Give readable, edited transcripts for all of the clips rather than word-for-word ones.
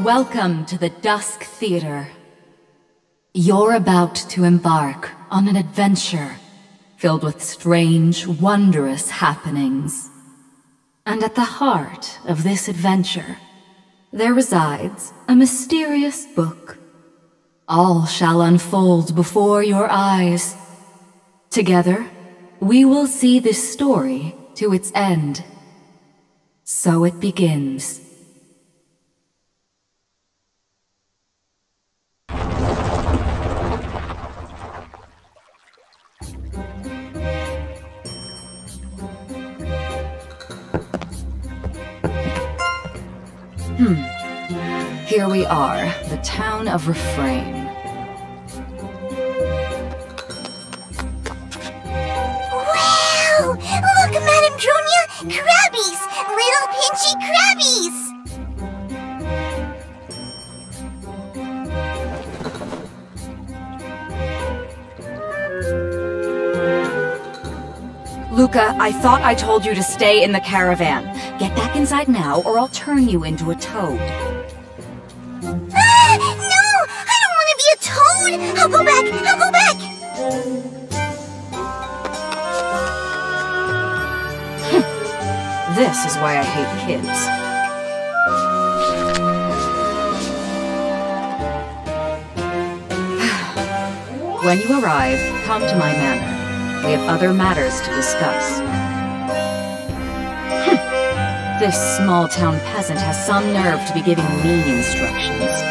Welcome to the Dusk Theater. You're about to embark on an adventure filled with strange, wondrous happenings. And at the heart of this adventure, there resides a mysterious book. All shall unfold before your eyes. Together, we will see this story to its end. So it begins. Here we are, the town of Refrain. Wow! Look, Madame Dronia! Crabbies! Little pinchy crabbies! Luca, I thought I told you to stay in the caravan. Get back inside now, or I'll turn you into a toad. Ah! No! I don't want to be a toad! I'll go back! I'll go back! This is why I hate kids. When you arrive, come to my manor. We have other matters to discuss. This small-town peasant has some nerve to be giving me instructions.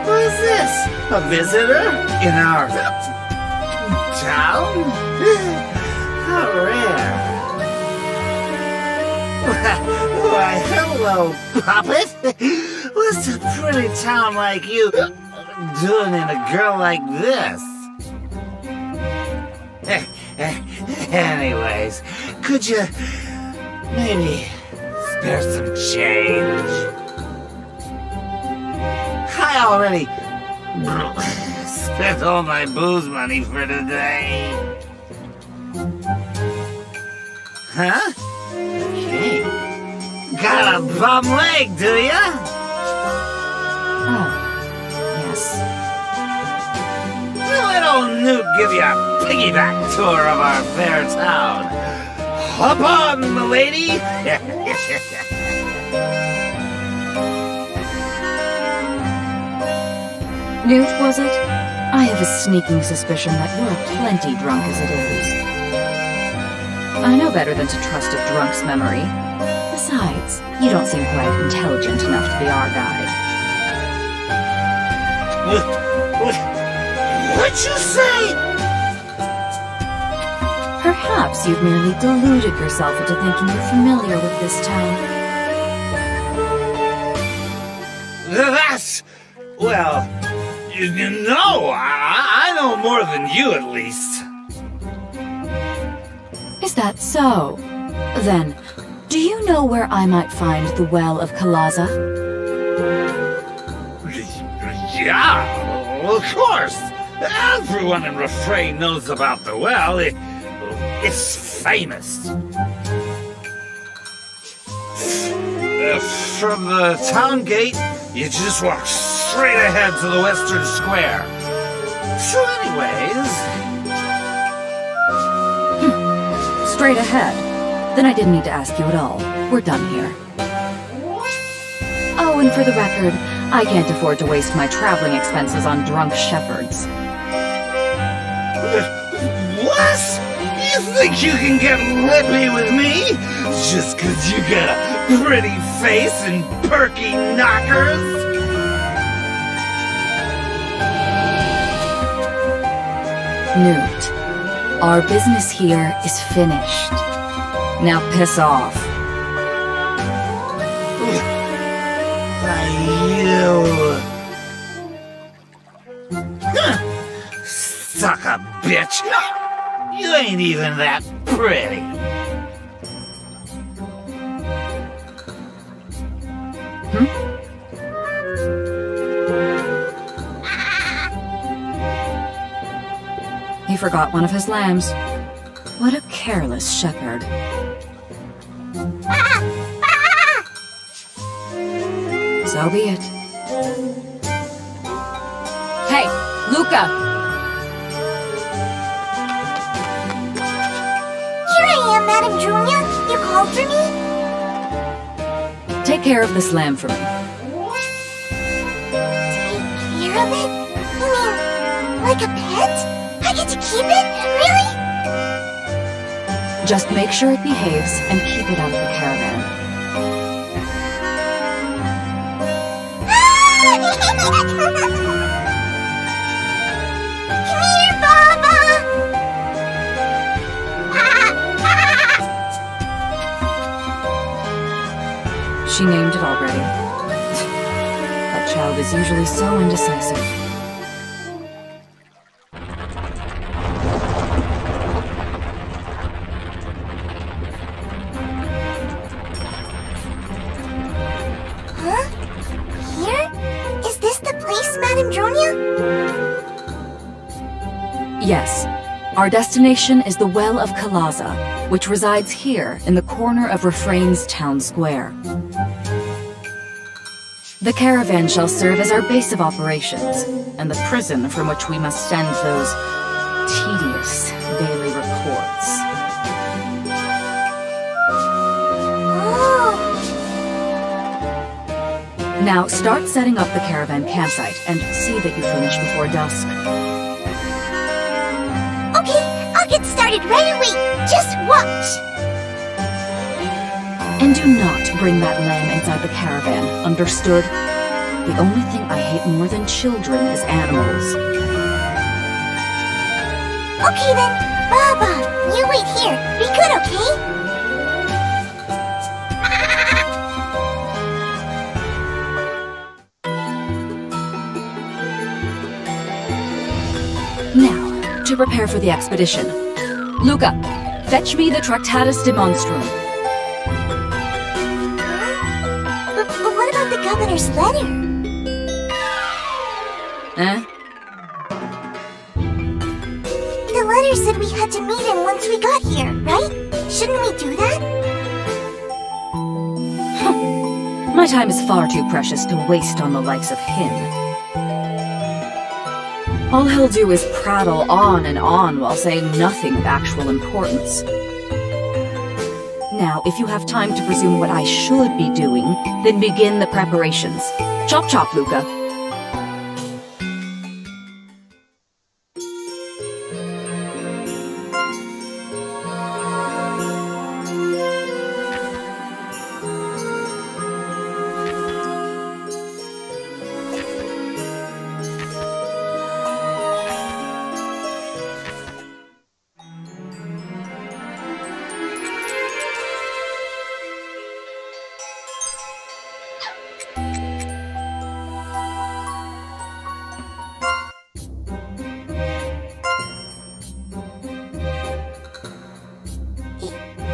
Who's this? A visitor? In our town? How rare. Why, hello, puppet. What's a pretty town like you doing in a girl like this? Anyways, could you maybe spare some change? I already spent all my booze money for today. Huh? Okay. Got a bum leg, do ya? Oh, yes. Let old Newt give you a piggyback tour of our fair town. Hop on, milady! Newt, was it? I have a sneaking suspicion that you're plenty drunk as it is. I know better than to trust a drunk's memory. Besides, you don't seem quite intelligent enough to be our guide. What'd you say? Perhaps you've merely deluded yourself into thinking you're familiar with this town. That's... well... No, I know more than you, at least. Is that so? Then, do you know where I might find the Well of Kalaza? Yeah, of course. Everyone in Refrain knows about the well. It's famous. From the town gate, you just walk straight ahead to the western square. So anyways... Straight ahead. Then I didn't need to ask you at all. We're done here. Oh, and for the record, I can't afford to waste my traveling expenses on drunk shepherds. What? You think you can get lippy with me? Just 'cause you got a pretty face and perky knockers? Newt, our business here is finished. Now piss off. You... Suck a bitch. You ain't even that pretty. He forgot one of his lambs. What a careless shepherd. So be it. Hey, Luca! Here I am, Madame Junia. You called for me? Take care of this lamb for me. Take care of it? You mean, like a pet? I get to keep it? Really? Just make sure it behaves and keep it out of the caravan. Come here, Baba! She named it already. That child is usually so indecisive. Huh? Here? Is this the place, Madame Dronia? Yes. Our destination is the Well of Kalaza, which resides here in the corner of Refrain's town square. The caravan shall serve as our base of operations, and the prison from which we must send those tedious daily reports. Oh, Now start setting up the caravan campsite, and see that you finish before dusk. okay, I'll get started right away. Just watch. And do not bring that lamb inside the caravan, understood? The only thing I hate more than children is animals. Okay then, Baba, you wait here. Be good, okay? Now, to prepare for the expedition. Luca, fetch me the Tractatus de Monstrum. But what about the governor's letter? Eh? The letter said we had to meet him once we got here, right? Shouldn't we do that? My time is far too precious to waste on the likes of him. All he'll do is prattle on and on while saying nothing of actual importance. Now, if you have time to presume what I should be doing, then begin the preparations. Chop chop, Luca.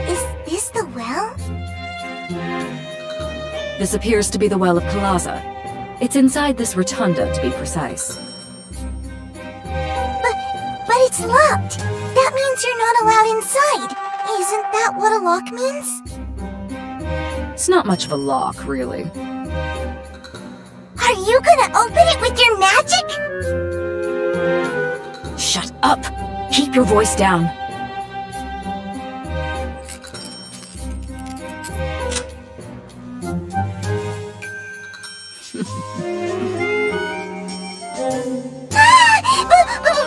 Is this the well? This appears to be the Well of Kalaza. It's inside this rotunda, to be precise. But it's locked. That means you're not allowed inside. Isn't that what a lock means? It's not much of a lock, really. Are you gonna open it with your magic? Shut up! Keep your voice down.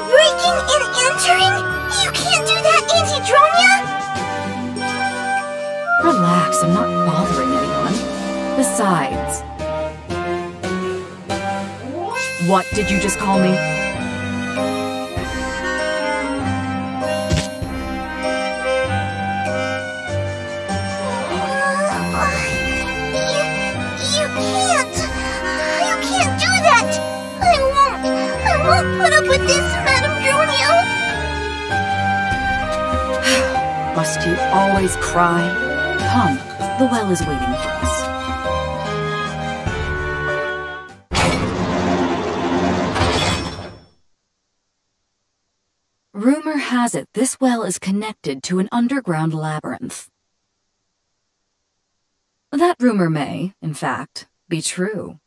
Breaking and entering? You can't do that, Auntie Dronia! Relax, I'm not bothering anyone. Besides... What did you just call me? You can't do that! I won't put up with this, Madame Junia! Must you always cry? Come, the well is waiting for us. Rumor Rumor has it this well is connected to an underground labyrinth. That rumor may, in fact, be true.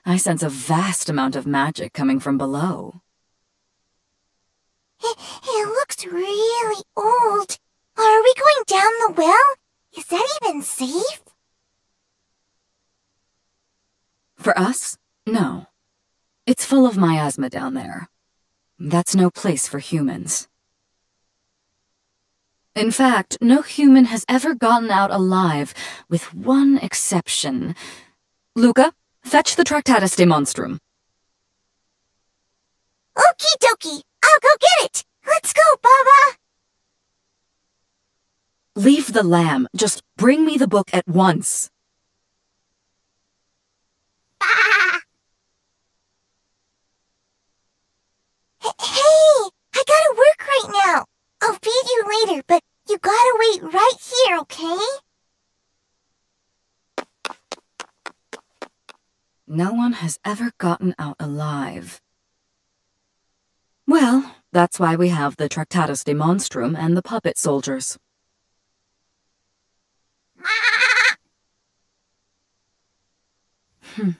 I sense a vast amount of magic coming from below. It looks really old. Are we going down the well? Is that even safe? For us? No. It's full of miasma down there. That's no place for humans. In fact, no human has ever gotten out alive, with one exception. Luca, fetch the Tractatus de Monstrum. Okie dokie, I'll go get it. Let's go, Baba. Leave the lamb. Just bring me the book at once. Ah! Hey, I gotta work right now. I'll feed you later, but you gotta wait right here, okay? No one has ever gotten out alive. Well, that's why we have the Tractatus de Monstrum and the puppet soldiers. Hmm.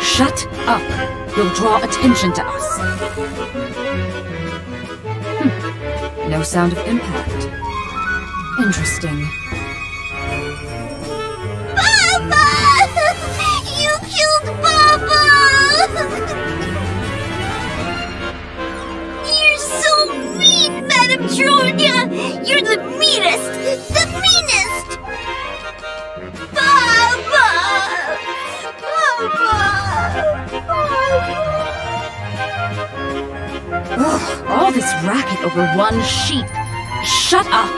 Shut up! You'll draw attention to us. No sound of impact. Interesting. Baba! You killed Baba! You're so mean, Madame Julia! You're the meanest! The meanest! Baba! Ugh, all this racket over one sheep. Shut up!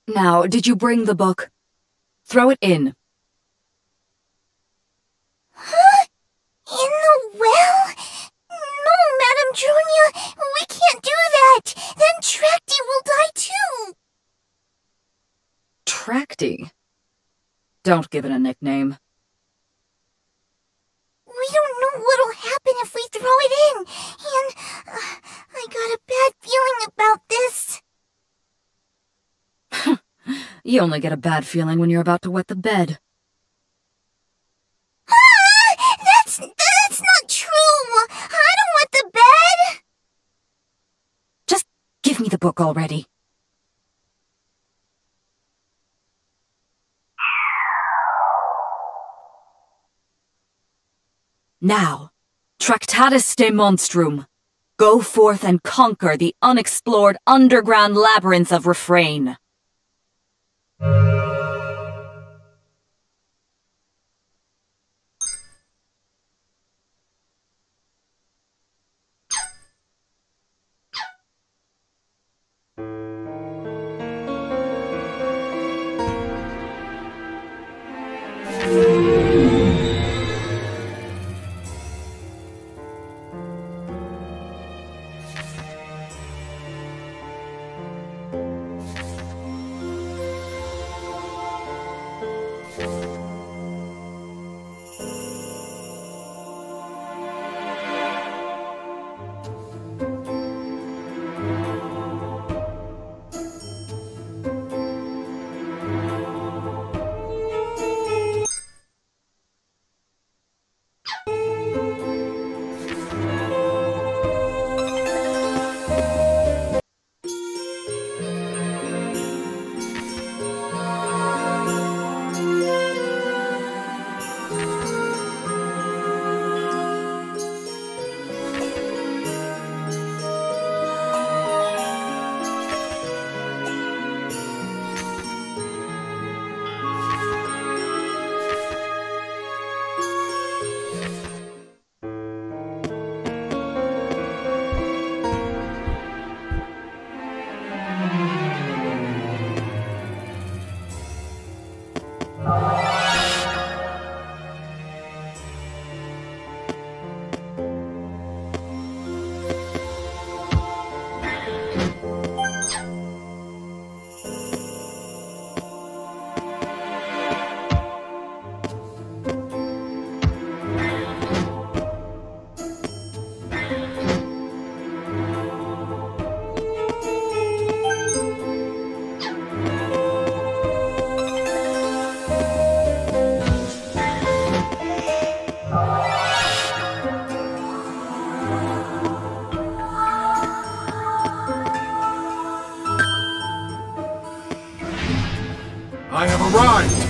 Now, did you bring the book? Throw it in. Huh? In the well? No, Madame Julia, we can't do that. Then Tracty will die too. Tracty? Don't give it a nickname. We don't know what'll happen if we throw it in. And I got a bad feeling about this. You only get a bad feeling when you're about to wet the bed. That's not true. I don't want the bed. Just give me the book already. Now, Tractatus de Monstrum. Go forth and conquer the unexplored underground labyrinth of refrain. I have arrived!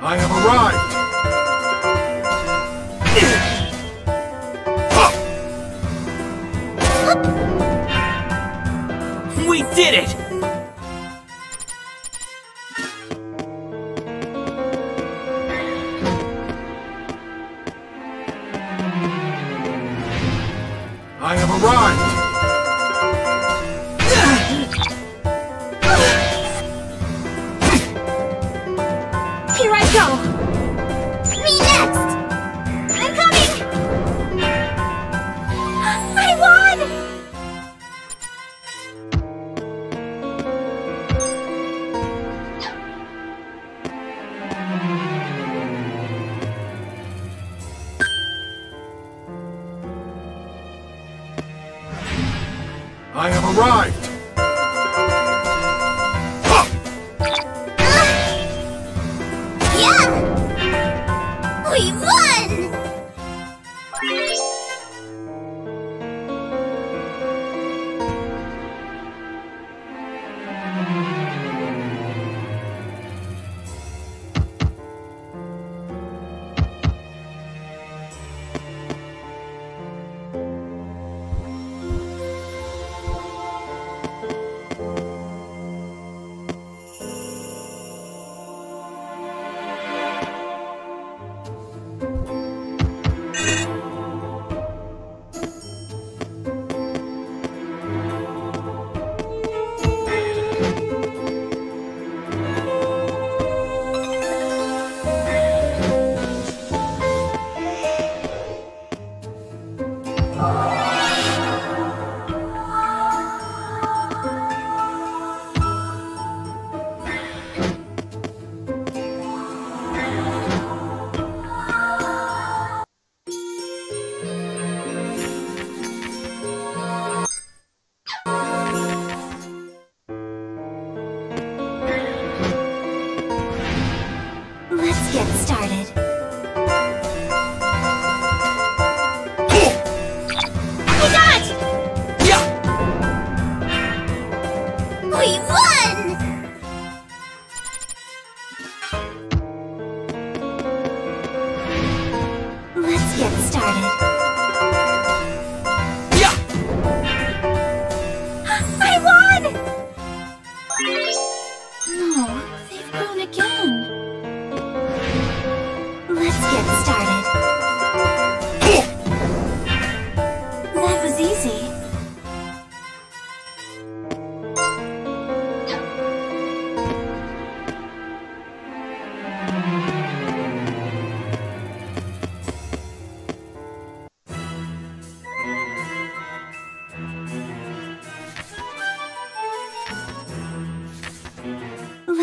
I have arrived! We did it! I have arrived! Here I go! Me next! I'm coming! I won! I have arrived! Yeah! We won!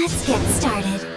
Let's get started.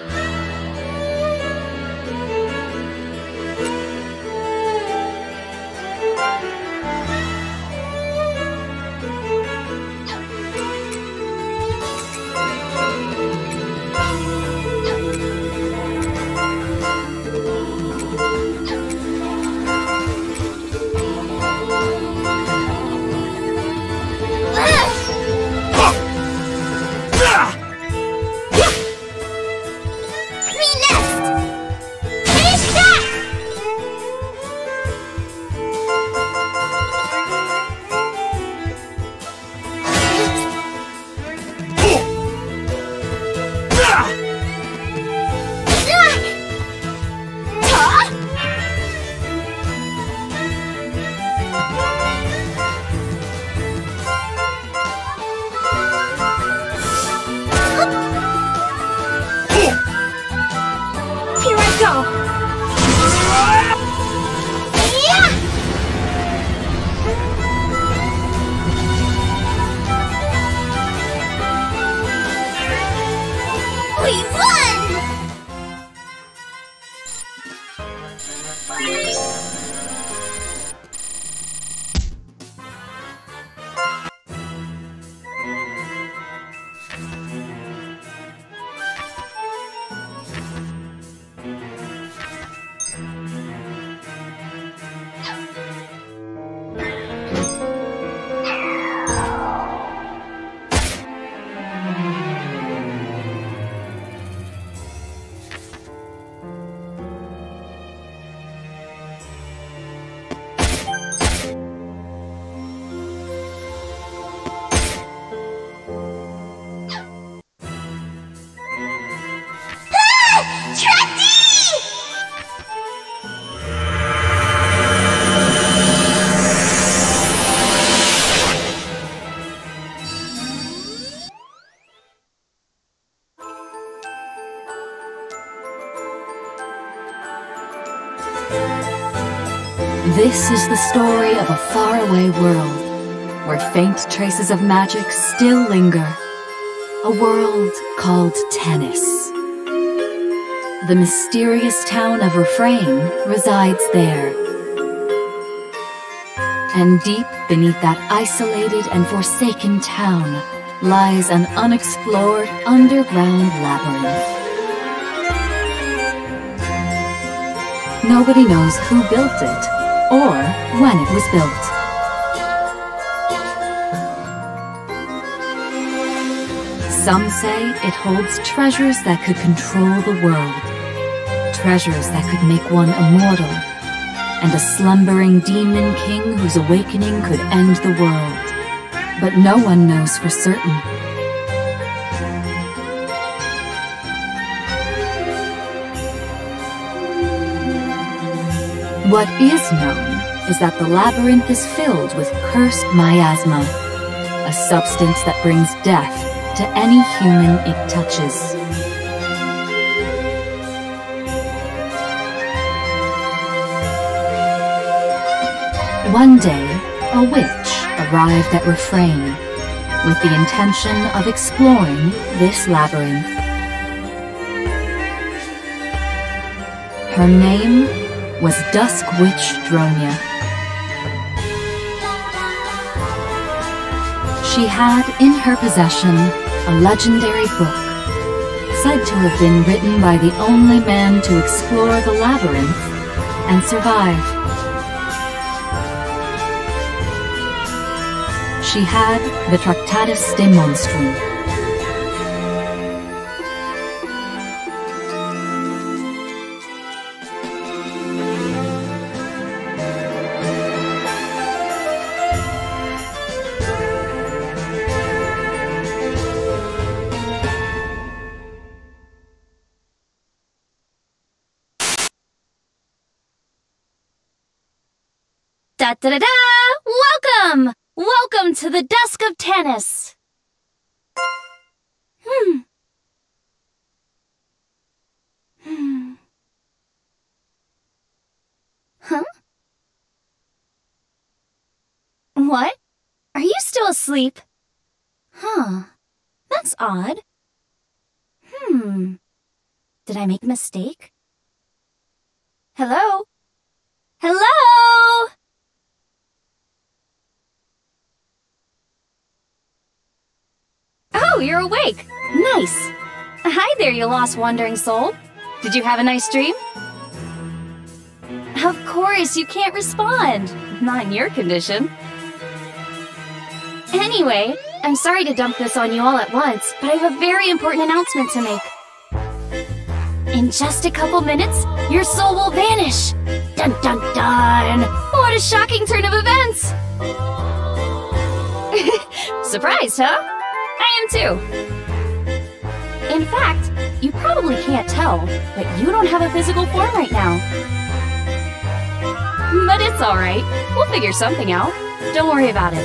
This is the story of a faraway world, where faint traces of magic still linger. A world called Tennis. The mysterious town of Refrain resides there. And deep beneath that isolated and forsaken town lies an unexplored underground labyrinth. Nobody knows who built it, or when it was built. Some say it holds treasures that could control the world, treasures that could make one immortal, and a slumbering demon king whose awakening could end the world. But no one knows for certain. What is known is that the labyrinth is filled with cursed miasma, a substance that brings death to any human it touches. One day, a witch arrived at Refrain with the intention of exploring this labyrinth. Her name was Dusk Witch Dronia. She had in her possession a legendary book, said to have been written by the only man to explore the labyrinth and survive. She had the Tractatus de Monstrum. Da-da-da-da! Welcome! Welcome to the Dusk of Tennis! Huh? What? Are you still asleep? Huh. That's odd. Did I make a mistake? Hello? Hello? Oh, you're awake! Nice! Hi there, you lost wandering soul. Did you have a nice dream? Of course, you can't respond. Not in your condition. Anyway, I'm sorry to dump this on you all at once, but I have a very important announcement to make. In just a couple minutes, your soul will vanish! Dun dun dun! What a shocking turn of events! Surprised, huh? I am too. In fact, you probably can't tell, but you don't have a physical form right now. But it's alright. We'll figure something out. Don't worry about it.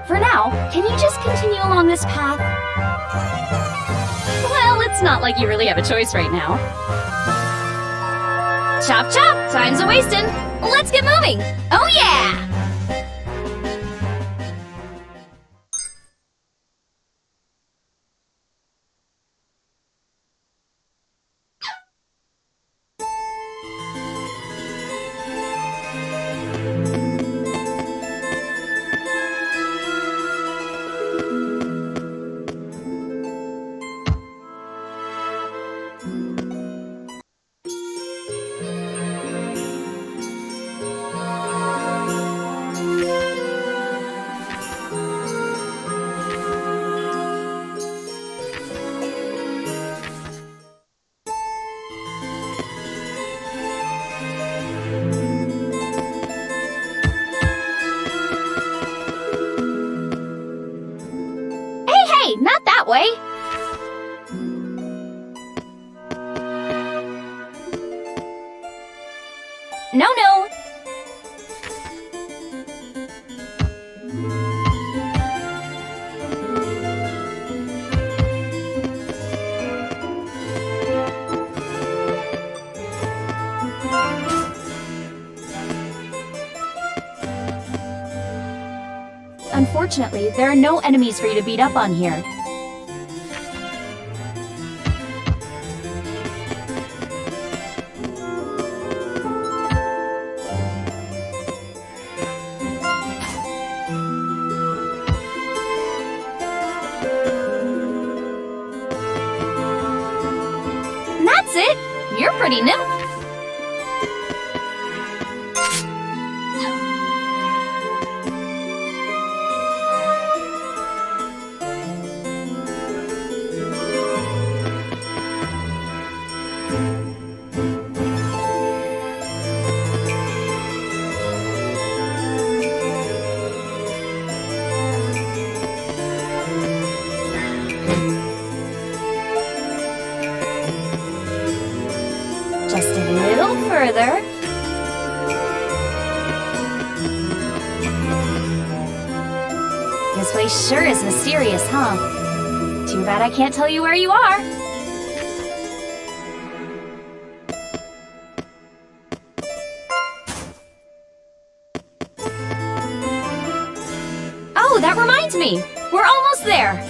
For now, can you just continue along this path? Well, it's not like you really have a choice right now. Chop chop! Time's a-wasting! Let's get moving! Oh yeah! Not that way! No, no! Unfortunately, there are no enemies for you to beat up on here. That's it! You're pretty nimble. Just a little further. This way sure is mysterious, huh? Too bad I can't tell you where you are. Oh, that reminds me! We're almost there!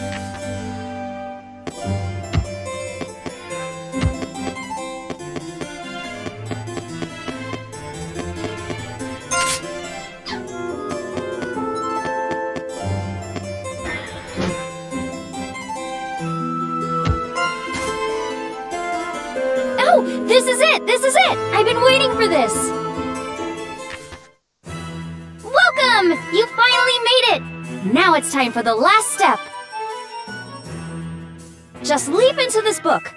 Oh, this is it! This is it! I've been waiting for this! Welcome! You finally made it! Now it's time for the last step. Just leap into this book.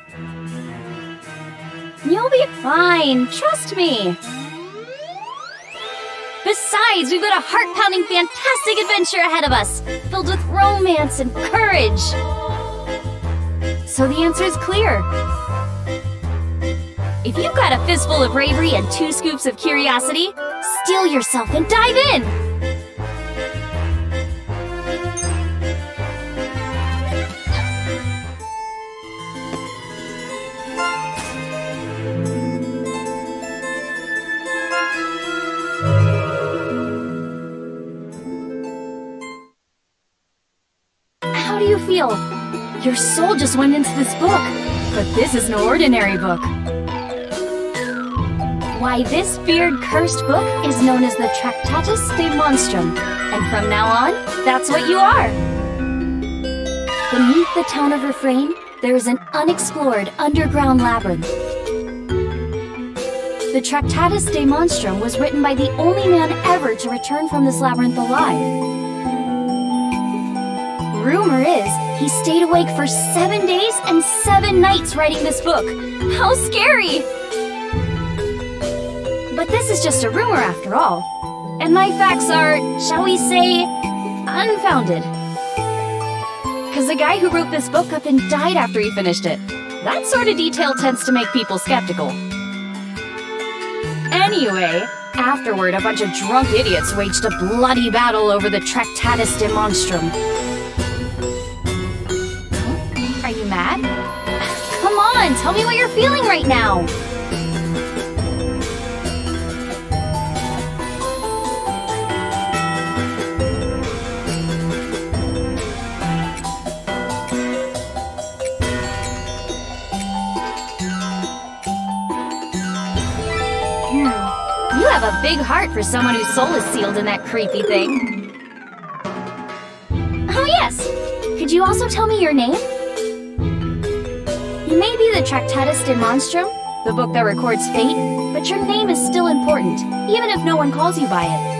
You'll be fine, trust me. Besides, we've got a heart-pounding, fantastic adventure ahead of us, filled with romance and courage. So the answer is clear. If you've got a fistful of bravery and 2 scoops of curiosity, steel yourself and dive in! How do you feel? Your soul just went into this book. But this is no ordinary book. Why, this feared, cursed book is known as the Tractatus de Monstrum. And from now on, that's what you are. Beneath the town of Refrain, there is an unexplored underground labyrinth. The Tractatus de Monstrum was written by the only man ever to return from this labyrinth alive. Rumor is, he stayed awake for 7 days and 7 nights writing this book. How scary! But this is just a rumor after all. And my facts are, shall we say, unfounded. Because the guy who wrote this book up and died after he finished it. That sort of detail tends to make people skeptical. Anyway, afterward, a bunch of drunk idiots waged a bloody battle over the Tractatus de Monstrum. Are you mad? Come on, tell me what you're feeling right now! You have a big heart for someone whose soul is sealed in that creepy thing. Oh yes! Could you also tell me your name? You may be the Tractatus de Monstrum, the book that records fate, but your name is still important, even if no one calls you by it.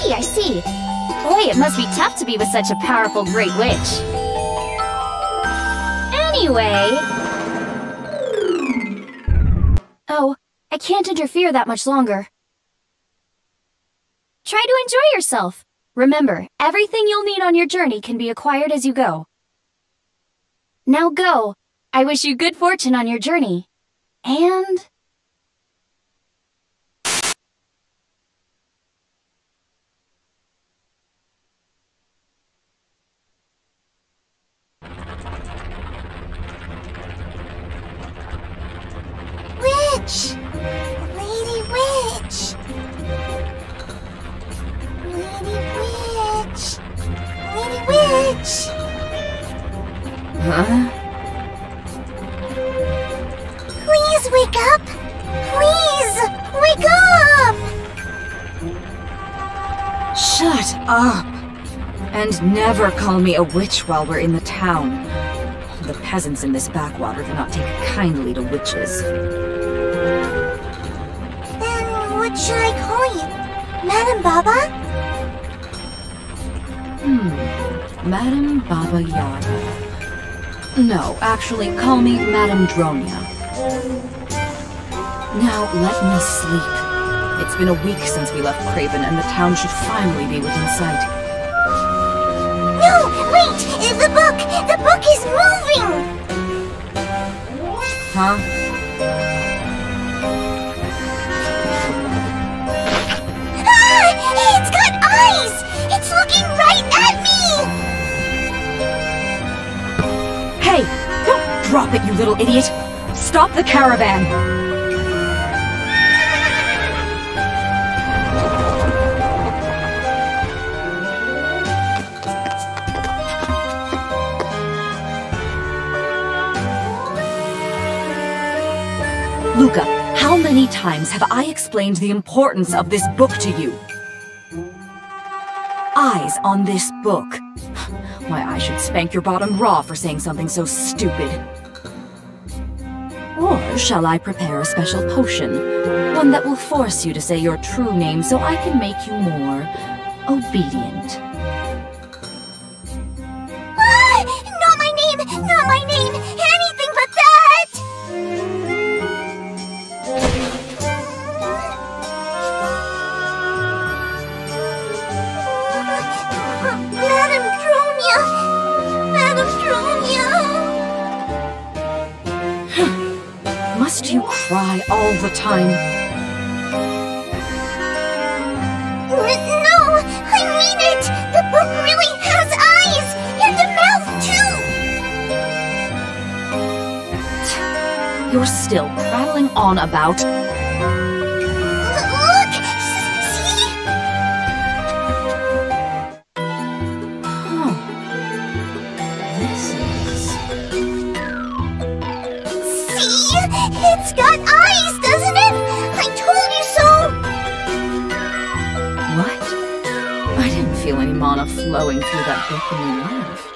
I see. Boy, it must be tough to be with such a powerful great witch. Anyway... Oh, I can't interfere that much longer. Try to enjoy yourself. Remember, everything you'll need on your journey can be acquired as you go. Now go. I wish you good fortune on your journey. And... Witch! Lady Witch! Lady Witch! Lady Witch! Huh? Please wake up! Please! Wake up! Shut up! And never call me a witch while we're in the town. The peasants in this backwater do not take kindly to witches. Then what should I call you? Madam Baba? Madam Baba Yaga. No, actually, call me Madam Dronia. Now, let me sleep. It's been a week since we left Craven, and the town should finally be within sight. No! Wait! The book! The book is moving! Huh? Ah! It's got eyes! It's looking right at me! Hey! Don't drop it, you little idiot! Stop the caravan! Luca, how many times have I explained the importance of this book to you? Eyes on this book. Why, I should spank your bottom raw for saying something so stupid. Or shall I prepare a special potion? One that will force you to say your true name so I can make you more obedient. Ah! cry all the time? No, I mean it! The book really has eyes! And a mouth, too! You're still prattling on about... Look! See? Oh. This is... See? It's got eyes, doesn't it? I told you so! What? I didn't feel any mana flowing through that book when you left.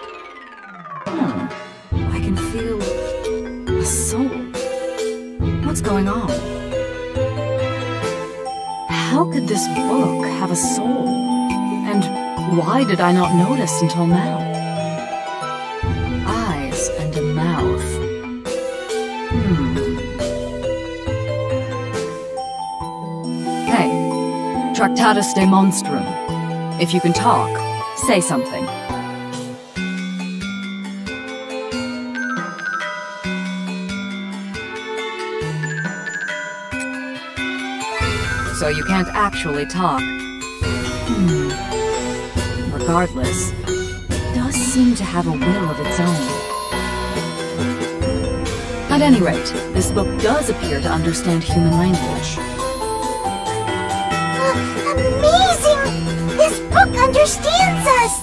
I can feel... a soul. What's going on? How could this book have a soul? And why did I not notice until now? Eyes and a mouth. Hey, Tractatus de Monstrum. If you can talk, say something. So you can't actually talk. Regardless, it does seem to have a will of its own. At any rate, this book does appear to understand human language. Amazing! This book understands us!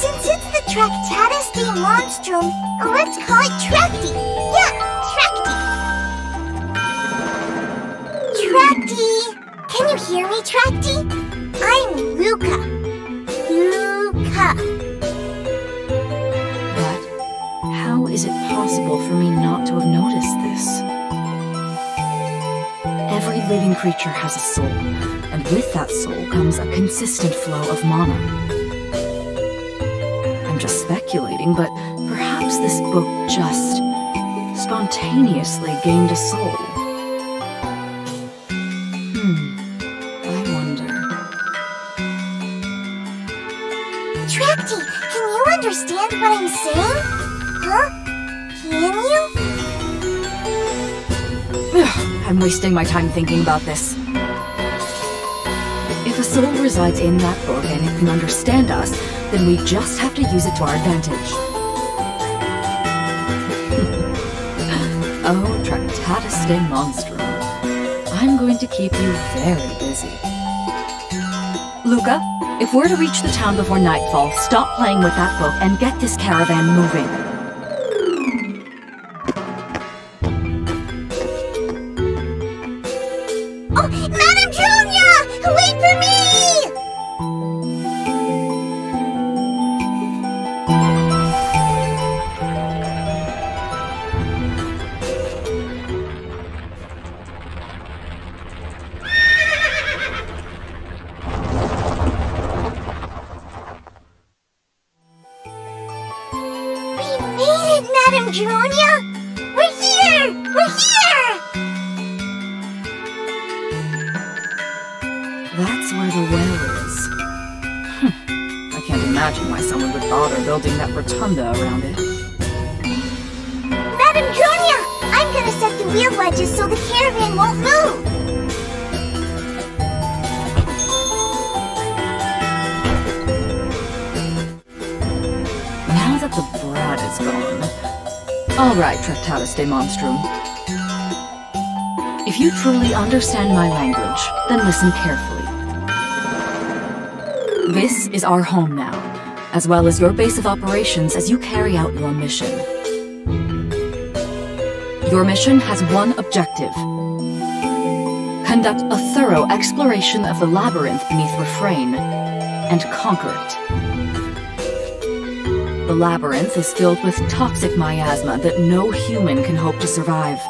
Since it's the Tractatus de Monstrum, let's call it Tracti. Yeah, Tracti. Tracti! Can you hear me, Tracti? I'm Luca. Luca. But how is it possible for me not to have noticed this? Every living creature has a soul, and with that soul comes a consistent flow of mana. I'm just speculating, but perhaps this book just spontaneously gained a soul. I wonder. Tracti, can you understand what I'm saying? Huh? Can you? I'm wasting my time thinking about this. If a soul resides in that book and it can understand us, then we just have to use it to our advantage. Oh, Tractatus de Monstrum. I'm going to keep you very busy. Luca, if we're to reach the town before nightfall, stop playing with that book and get this caravan moving. Oh, Madame Junia! Wait for me! We made it, Madame Junia! We're here! We're here! That's where the well is. I can't imagine why someone would bother building that rotunda around it. Madame Junia! I'm gonna set the wheel wedges so the caravan won't move! Now that the brat is gone... Alright, Tractatus de Monstrum. If you truly understand my language, then listen carefully. This is our home now, as well as your base of operations as you carry out your mission. Your mission has one objective. Conduct a thorough exploration of the labyrinth beneath Refrain, and conquer it. The labyrinth is filled with toxic miasma that no human can hope to survive.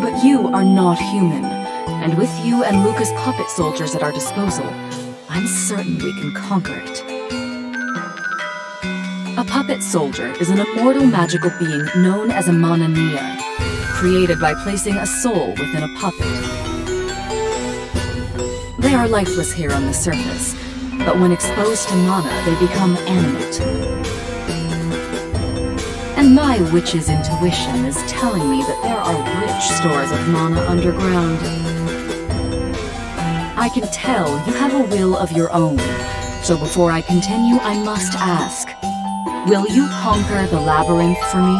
But you are not human, and with you and Luca's puppet soldiers at our disposal, I'm certain we can conquer it. A puppet soldier is an immortal magical being known as a manania, created by placing a soul within a puppet. They are lifeless here on the surface, but when exposed to mana, they become animate. And my witch's intuition is telling me that there are rich stores of mana underground. I can tell you have a will of your own, so before I continue, I must ask, will you conquer the labyrinth for me?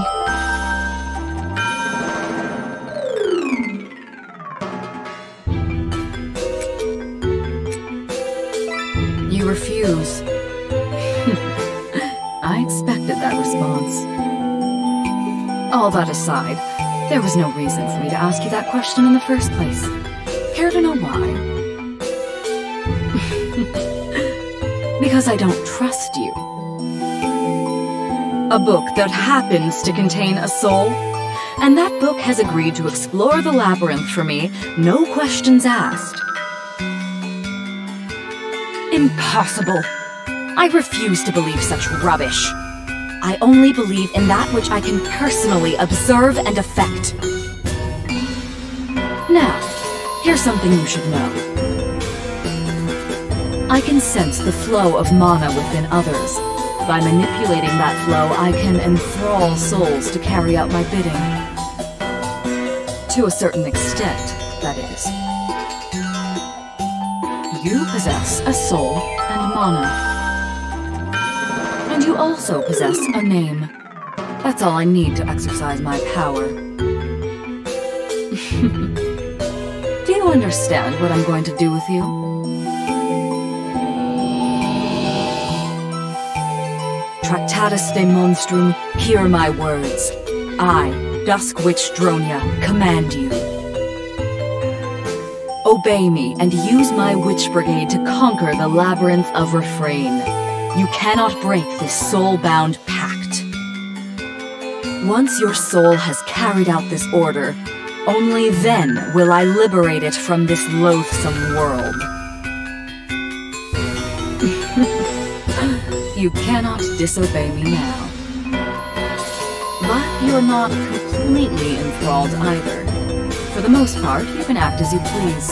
You refuse. I expected that response. All that aside, there was no reason for me to ask you that question in the first place. Care to know why? Because I don't trust you. A book that happens to contain a soul, and that book has agreed to explore the labyrinth for me, no questions asked. Impossible! I refuse to believe such rubbish. I only believe in that which I can personally observe and affect. Now, here's something you should know. I can sense the flow of mana within others. By manipulating that flow, I can enthrall souls to carry out my bidding. To a certain extent, that is. You possess a soul and mana. And you also possess a name. That's all I need to exercise my power. Do you understand what I'm going to do with you? Tractatus de monstrum, hear my words. I, Dusk Witch Dronia, command you. Obey me and use my witch brigade to conquer the labyrinth of refrain. You cannot break this soul-bound pact. Once your soul has carried out this order, only then will I liberate it from this loathsome world. You cannot disobey me now. But you're not completely enthralled either. For the most part, you can act as you please.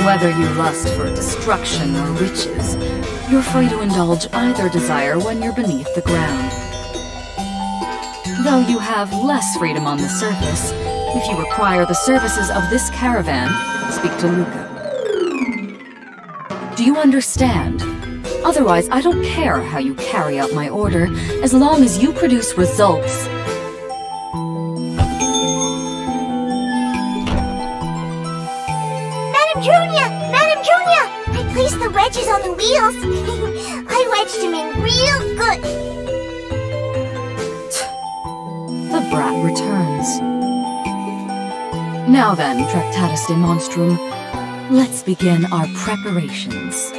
Whether you lust for destruction or riches, you're free to indulge either desire when you're beneath the ground. Though you have less freedom on the surface, if you require the services of this caravan, speak to Luca. Do you understand? Otherwise, I don't care how you carry out my order, as long as you produce results. Madam Junia! Madam Junia! I placed the wedges on the wheels. I wedged them in real good. The brat returns. Now then, Tractatus de monstrum, let's begin our preparations.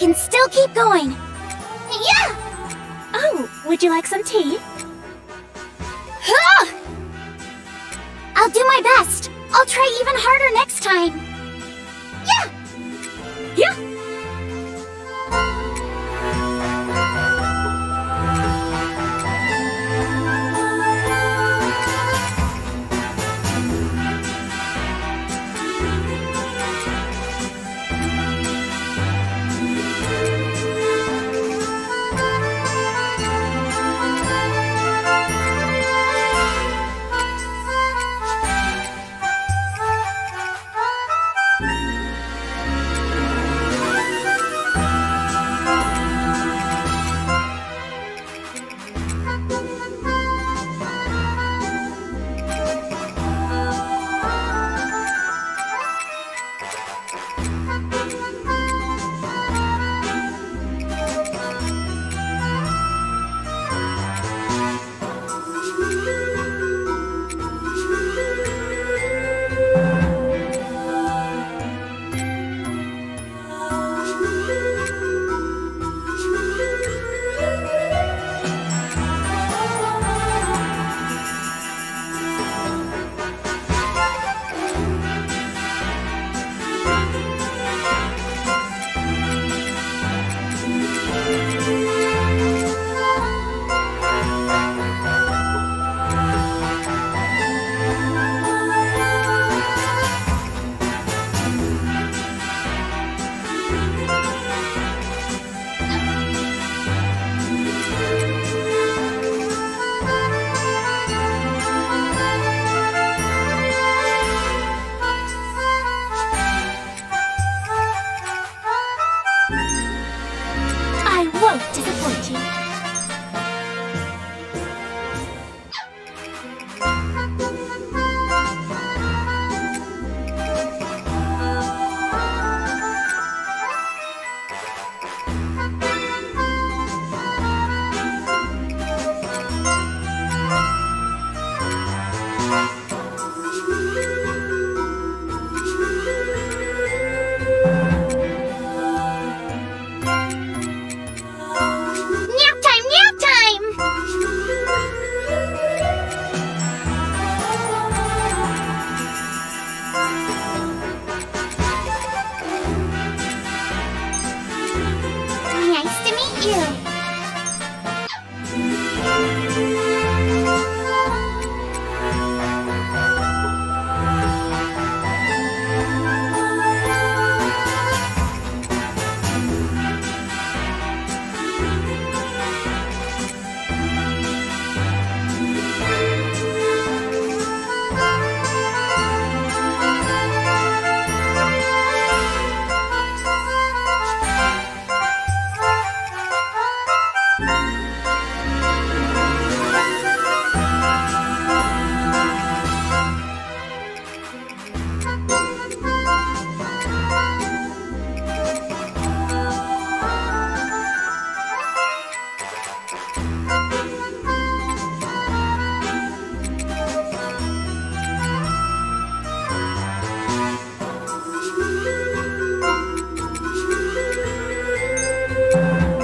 can still keep going. Yeah! Oh, would you like some tea? Ah! I'll do my best. I'll try even harder next time. Yeah! Yeah. Won't disappoint you.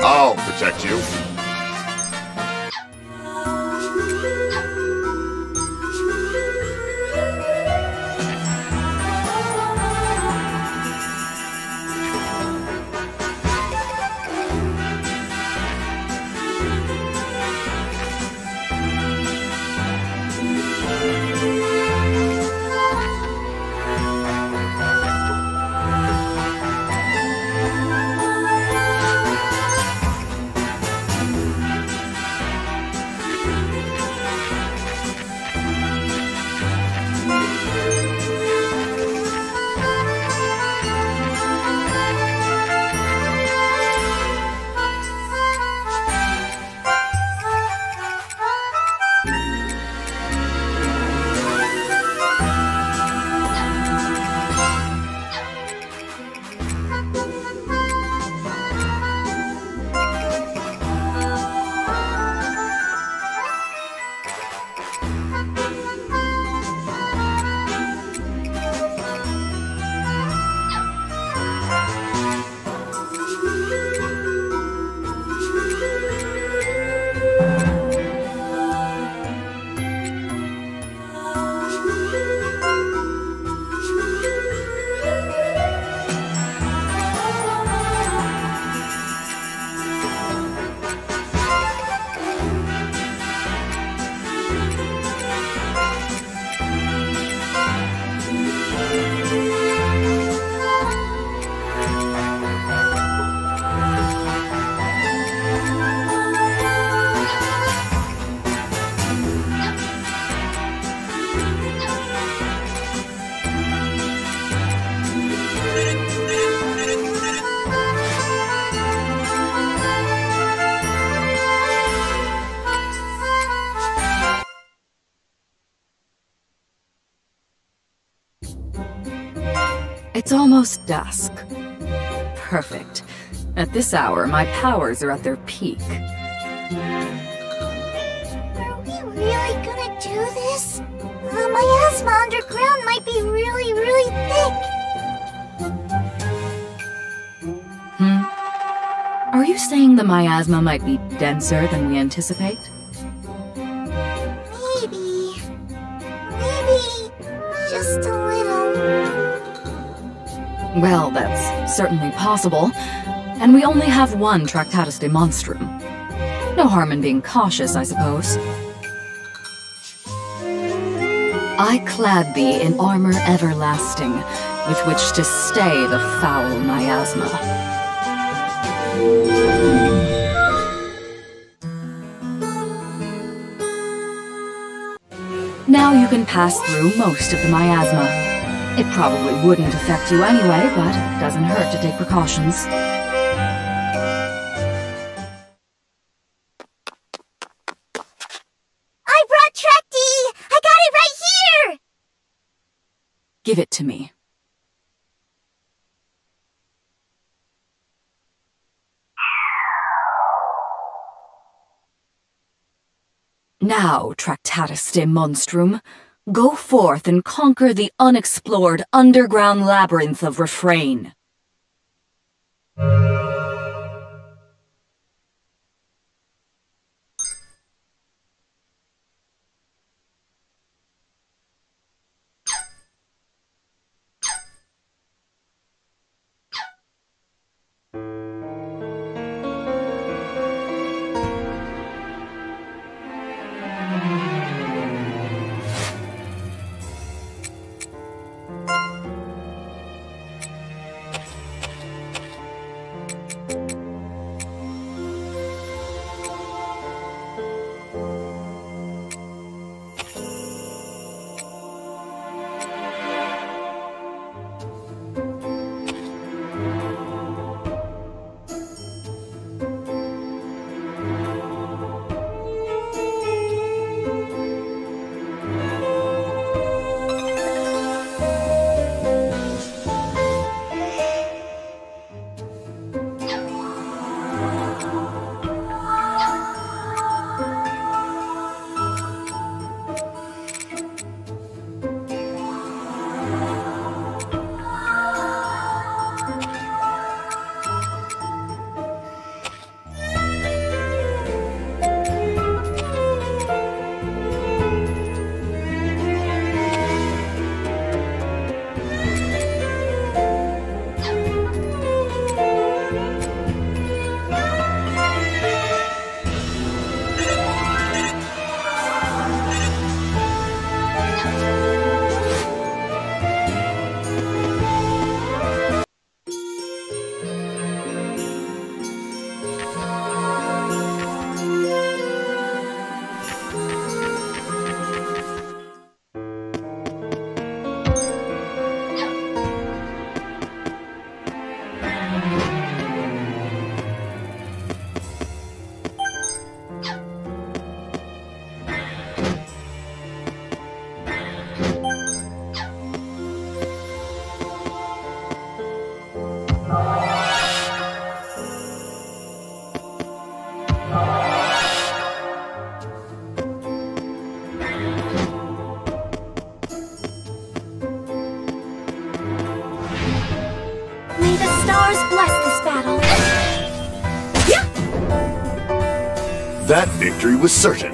I'll protect you. It's almost dusk. Perfect. At this hour, my powers are at their peak. Are we really gonna do this? The miasma underground might be really, really thick. Are you saying the miasma might be denser than we anticipate? Maybe. Maybe just a little. Well, that's certainly possible. And we only have one Tractatus de Monstrum. No harm in being cautious, I suppose. I clad thee in armor everlasting, with which to stay the foul miasma. Now you can pass through most of the miasma. It probably wouldn't affect you anyway, but it doesn't hurt to take precautions. I brought Tracty! I got it right here! Give it to me. Now, Tractatus de Monstrum, go forth and conquer the unexplored underground labyrinth of refrain. May the stars bless this battle. That victory was certain.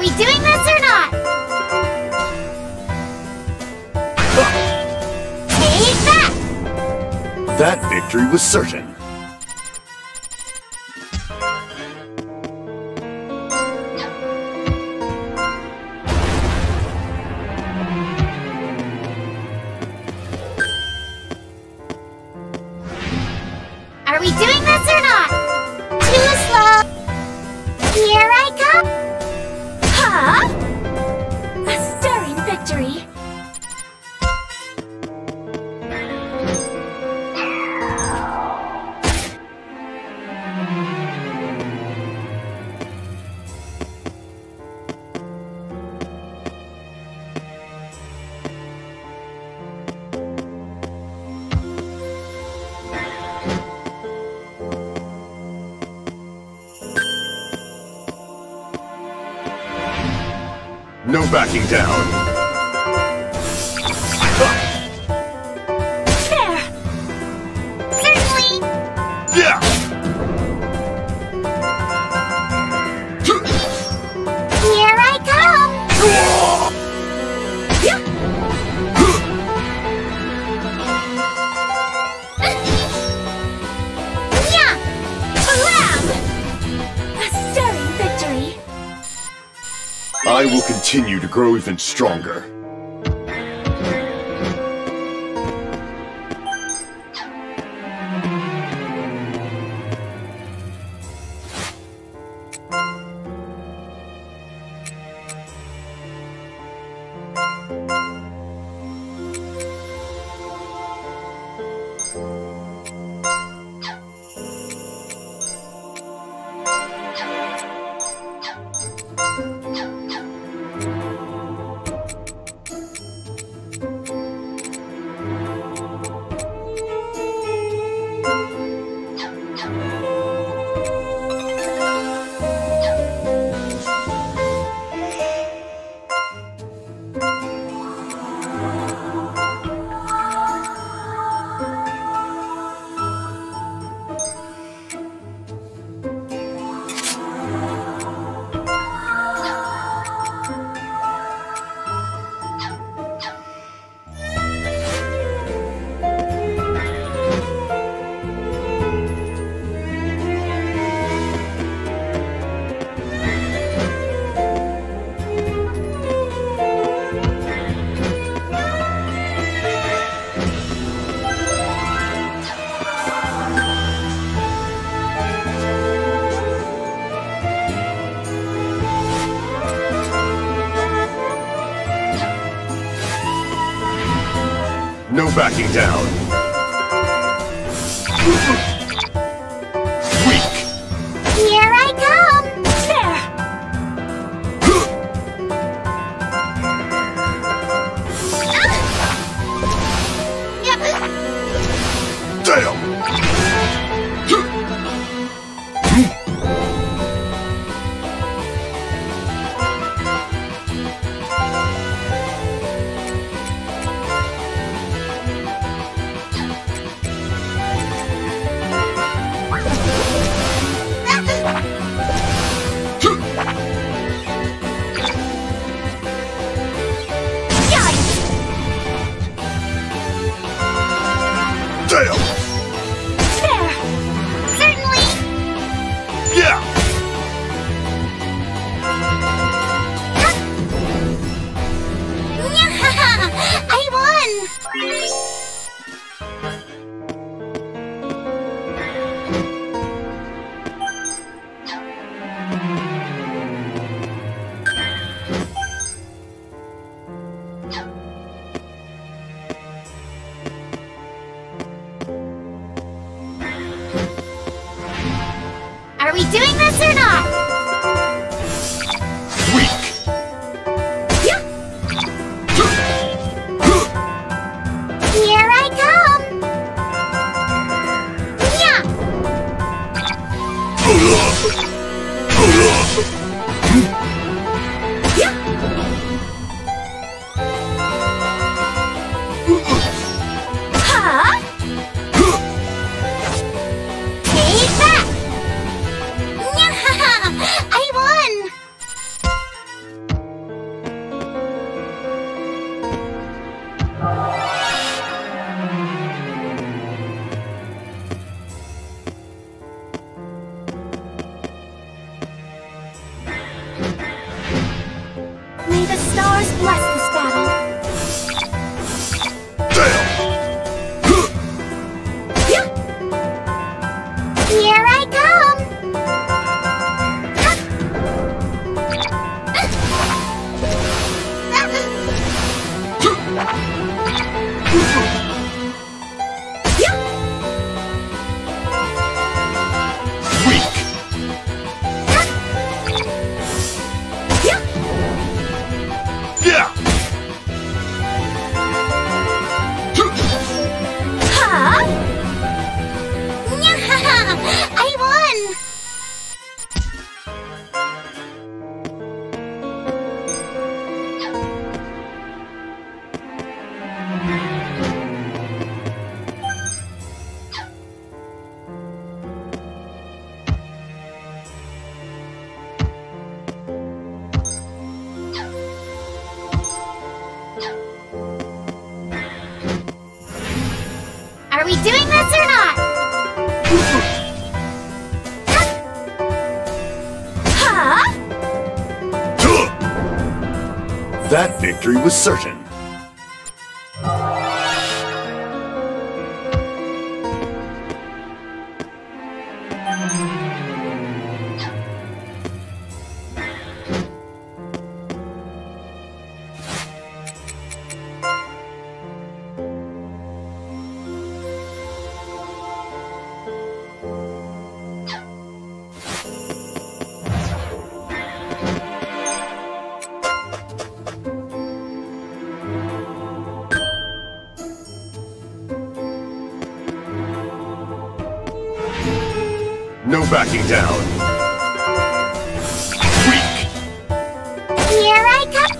Are we doing this or not? Take that! That victory was certain. Are we doing this or not? Too slow. Here I come. Huh? A stirring victory. No backing down. There! Certainly. Yeah! Here I come. Yeah. Blam! A stirring victory. I will continue to grow even stronger. No backing down. Weak. Here I come. There! Damn! Damn! There! Certainly. Yeah! I won. Are we doing this or not? Weak. Here I come. Yeah. Huh? Take that. I won! Are we doing this or not? Huh? That victory was certain. No backing down. Weak. Here I come!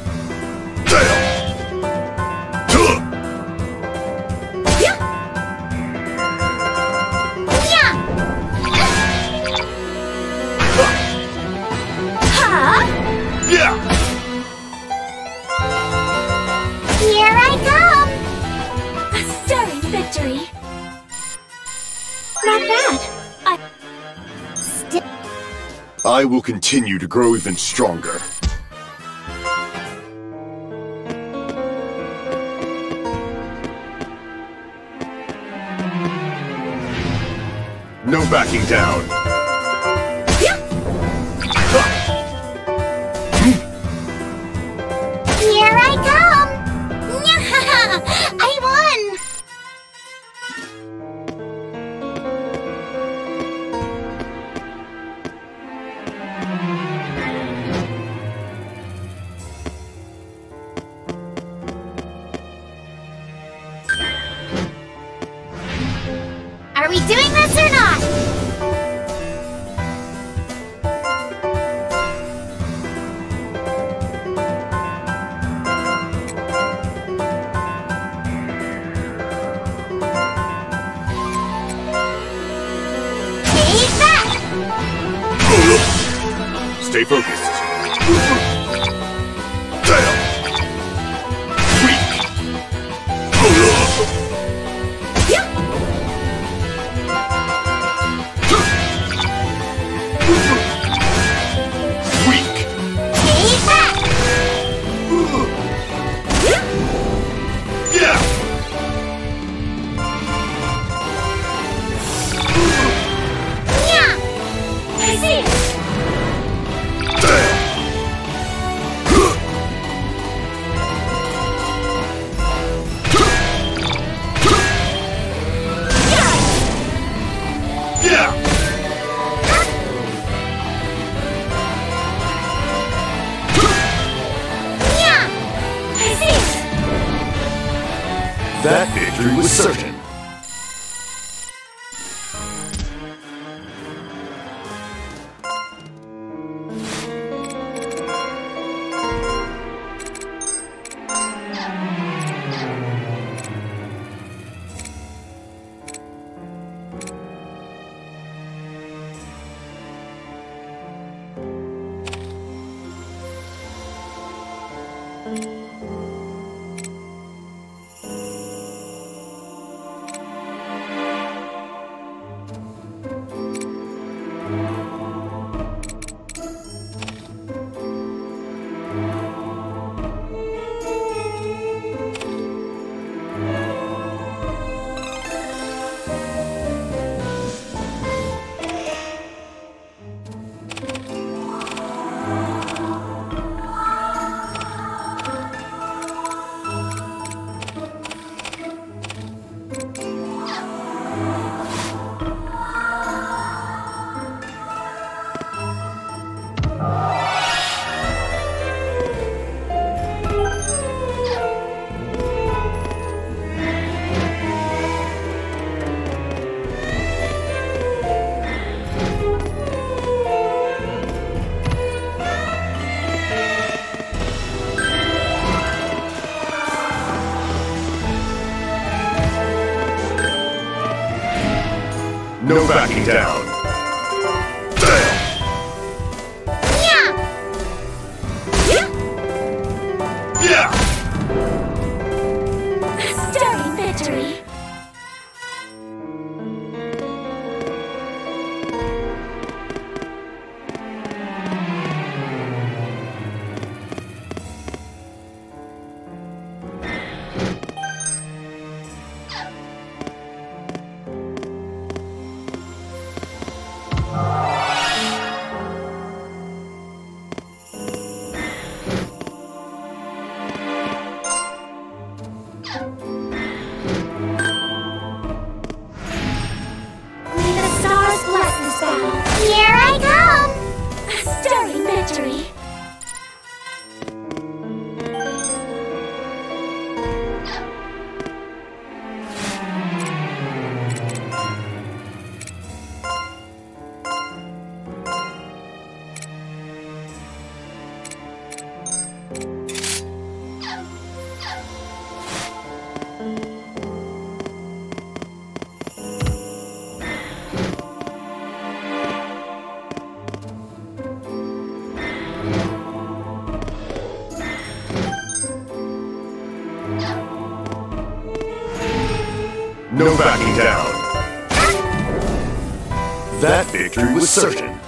Fail. Yeah! Huh? Yeah. Here I come! A stunning victory! Not bad. I will continue to grow even stronger. No backing down. Here I come! I won! Are we doing this or not? Take that! Stay focused. Fail. Weak. Weak. Take that! Yeah. Yeah! I see! Fail. Yeah. Yeah! I see! That victory was certain. No backing down. Yeah! Stunning victory! Here I come! A stunning victory! No backing down. That victory was certain.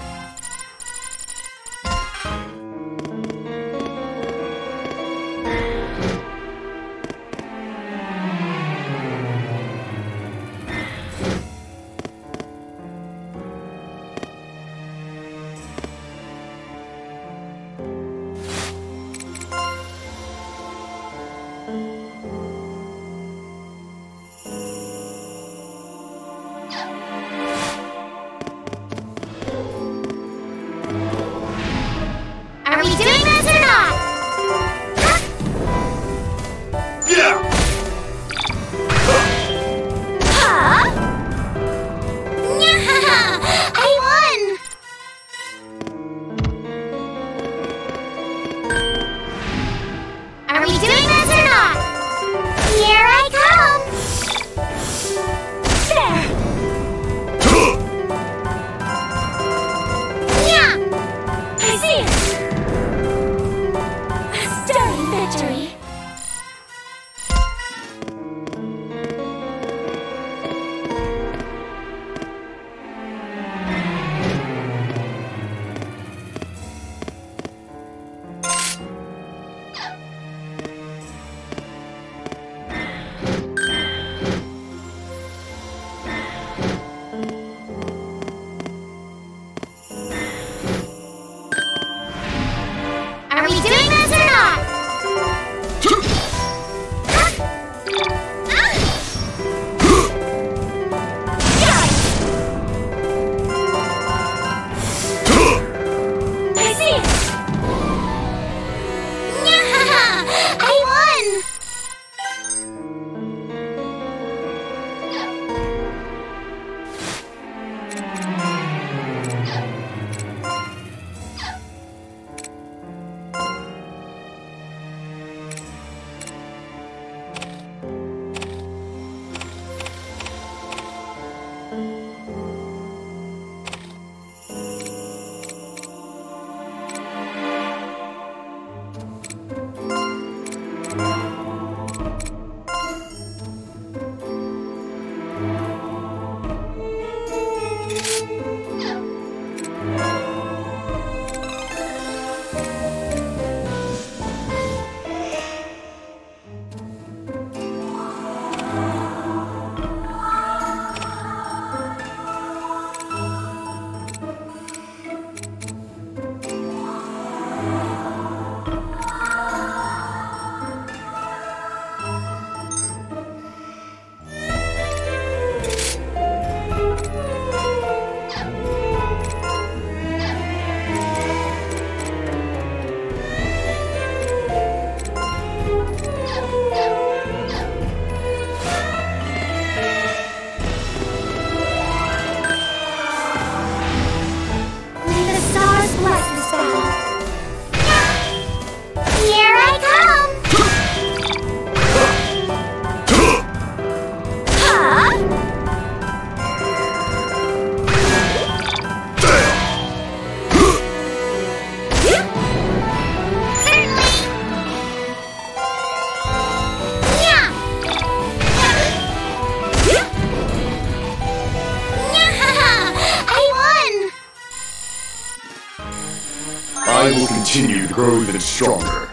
continue to grow even stronger.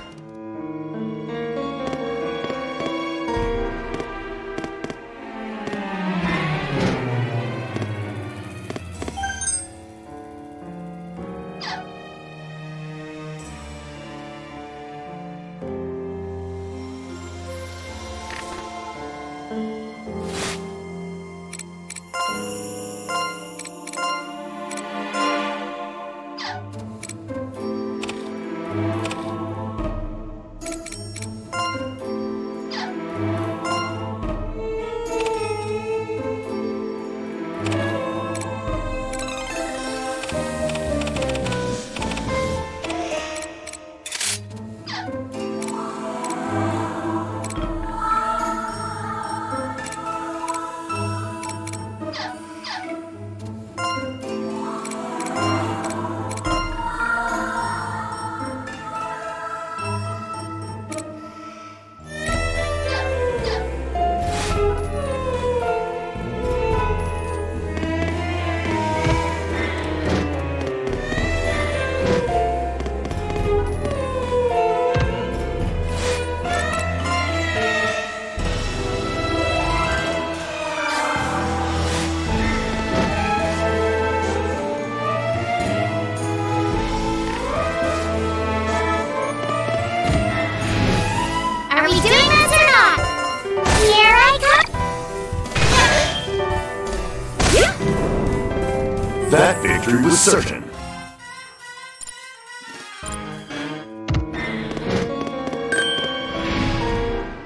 That victory was certain.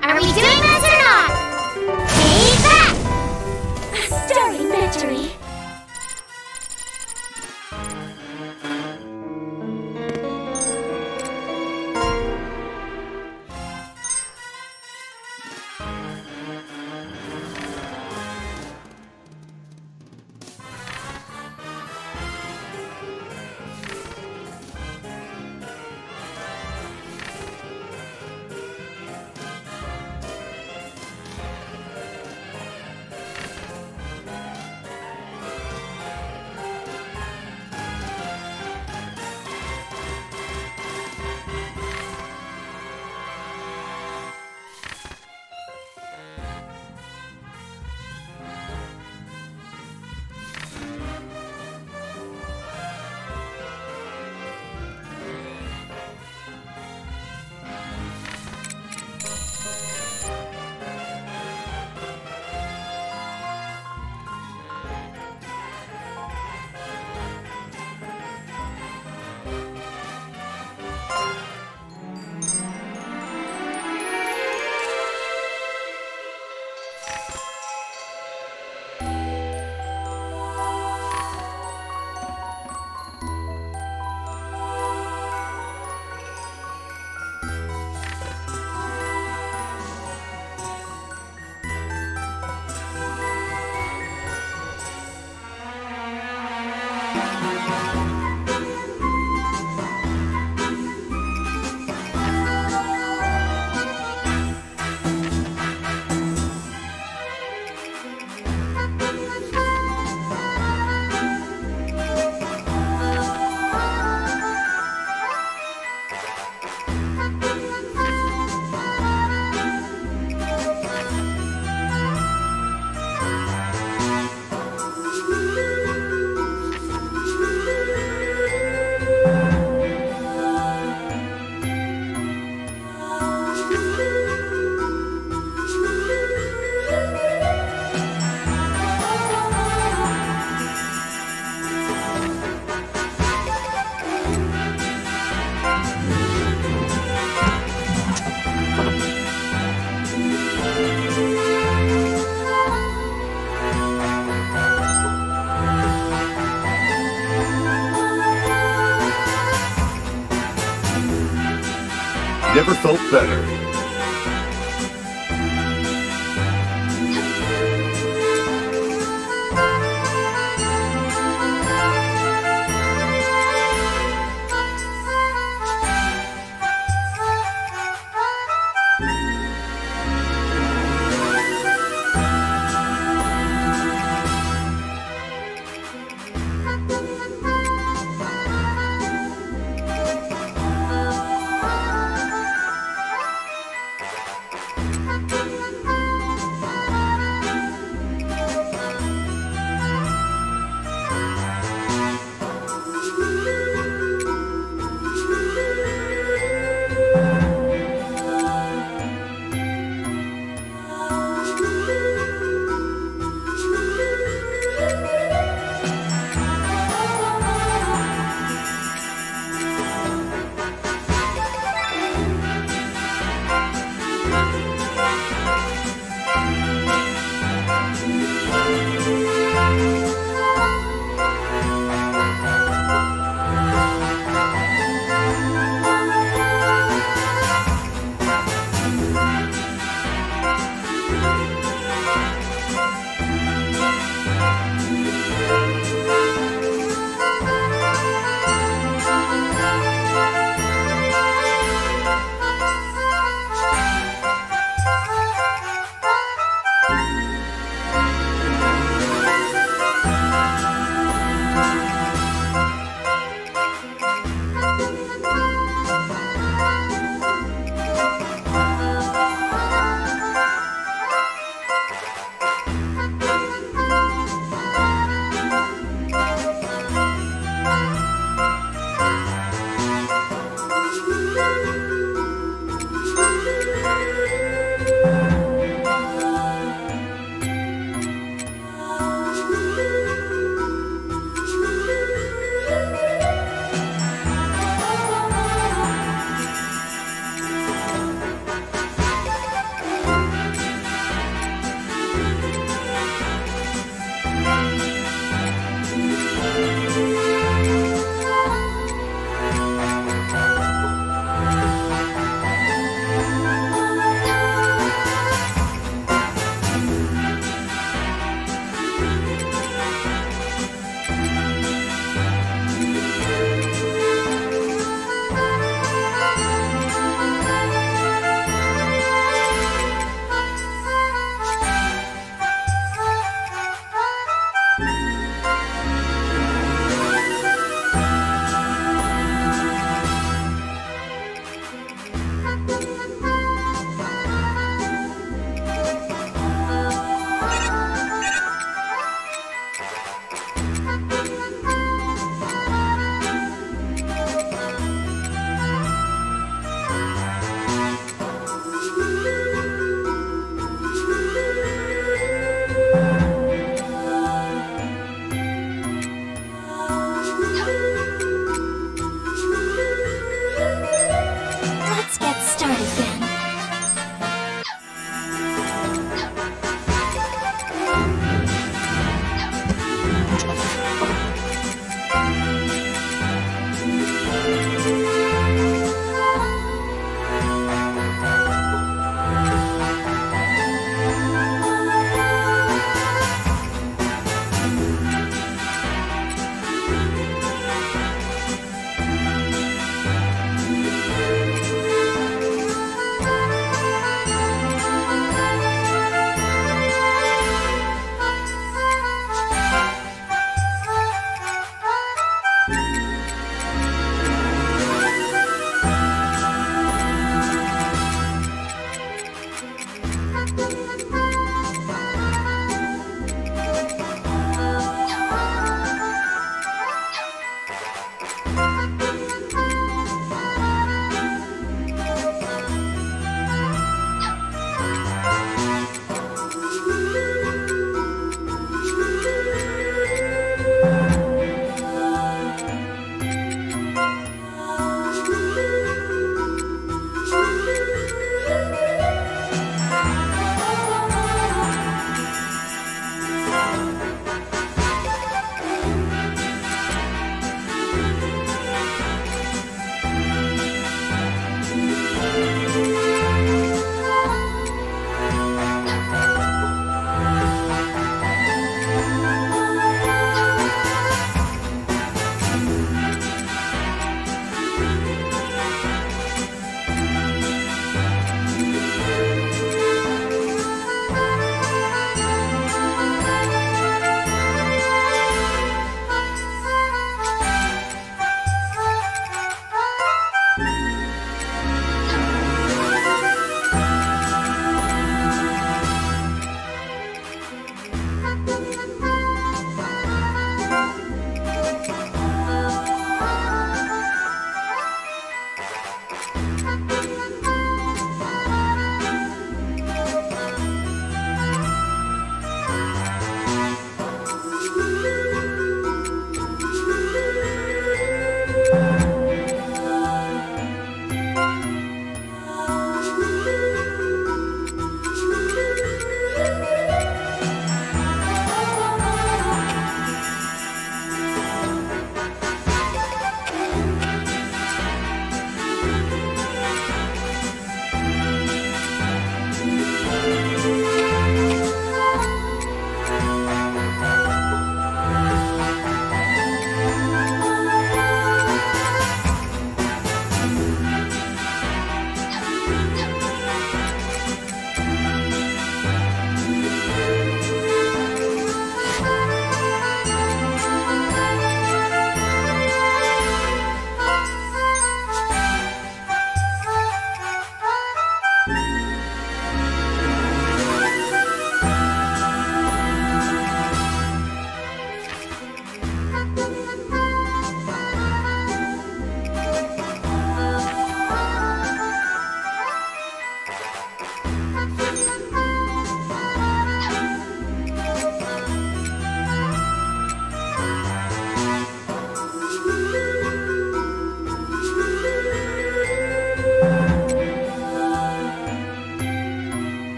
Are we doing this or not? Take that! A stunning victory! Never felt better.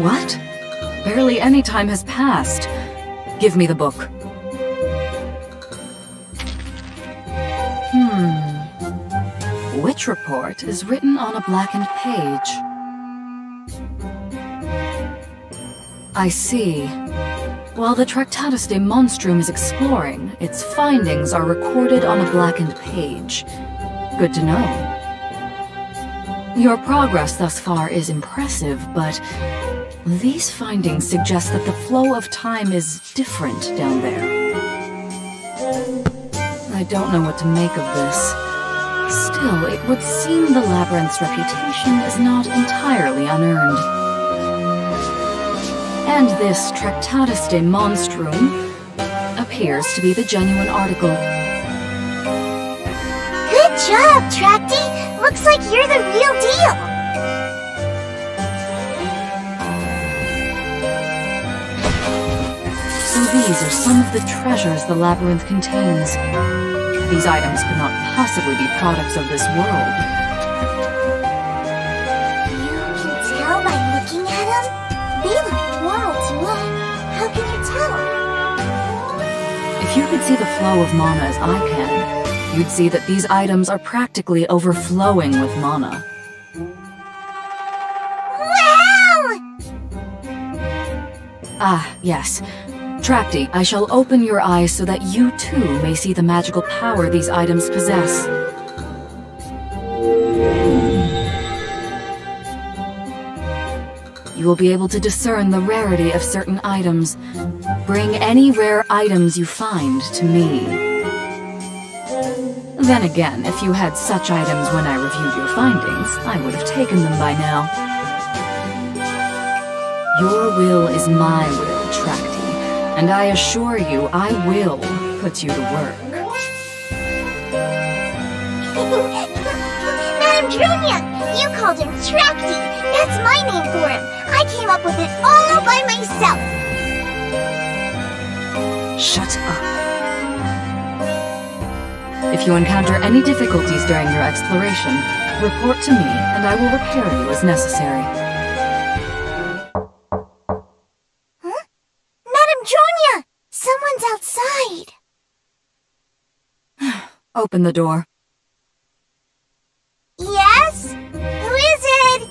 What? Barely any time has passed. Give me the book. Witch report is written on a blackened page. I see. While the Tractatus de Monstrum is exploring, its findings are recorded on a blackened page. Good to know. Your progress thus far is impressive, but these findings suggest that the flow of time is different down there. I don't know what to make of this. Still, it would seem the labyrinth's reputation is not entirely unearned. And this Tractatus de Monstrum appears to be the genuine article. Good job, Tracty! Looks like you're the real deal! So these are some of the treasures the labyrinth contains. These items could not possibly be products of this world. You can tell by looking at them? They look normal to me. How can you tell? If you could see the flow of mana as I can, you'd see that these items are practically overflowing with mana. Wow! Ah, yes. Tracty, I shall open your eyes so that you too may see the magical power these items possess. You will be able to discern the rarity of certain items. Bring any rare items you find to me. Then again, if you had such items when I reviewed your findings, I would have taken them by now. Your will is my will, Tracty. And I assure you, I will put you to work. Madame Drunia, you called him Tracty. That's my name for him. I came up with it all by myself. Shut up. If you encounter any difficulties during your exploration, report to me and I will repair you as necessary. Someone's outside. Open the door. Yes? Who is it?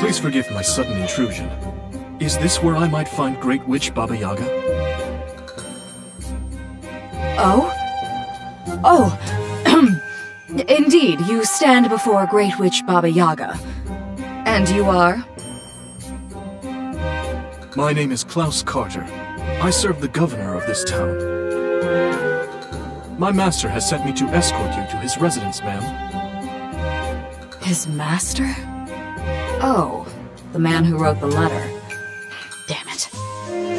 Please forgive my sudden intrusion. Is this where I might find Great Witch Baba Yaga? Oh? Oh! Indeed, you stand before Great Witch Baba Yaga. And you are? My name is Klaus Carter. I serve the governor of this town. My master has sent me to escort you to his residence, ma'am. His master? Oh, the man who wrote the letter. Damn it.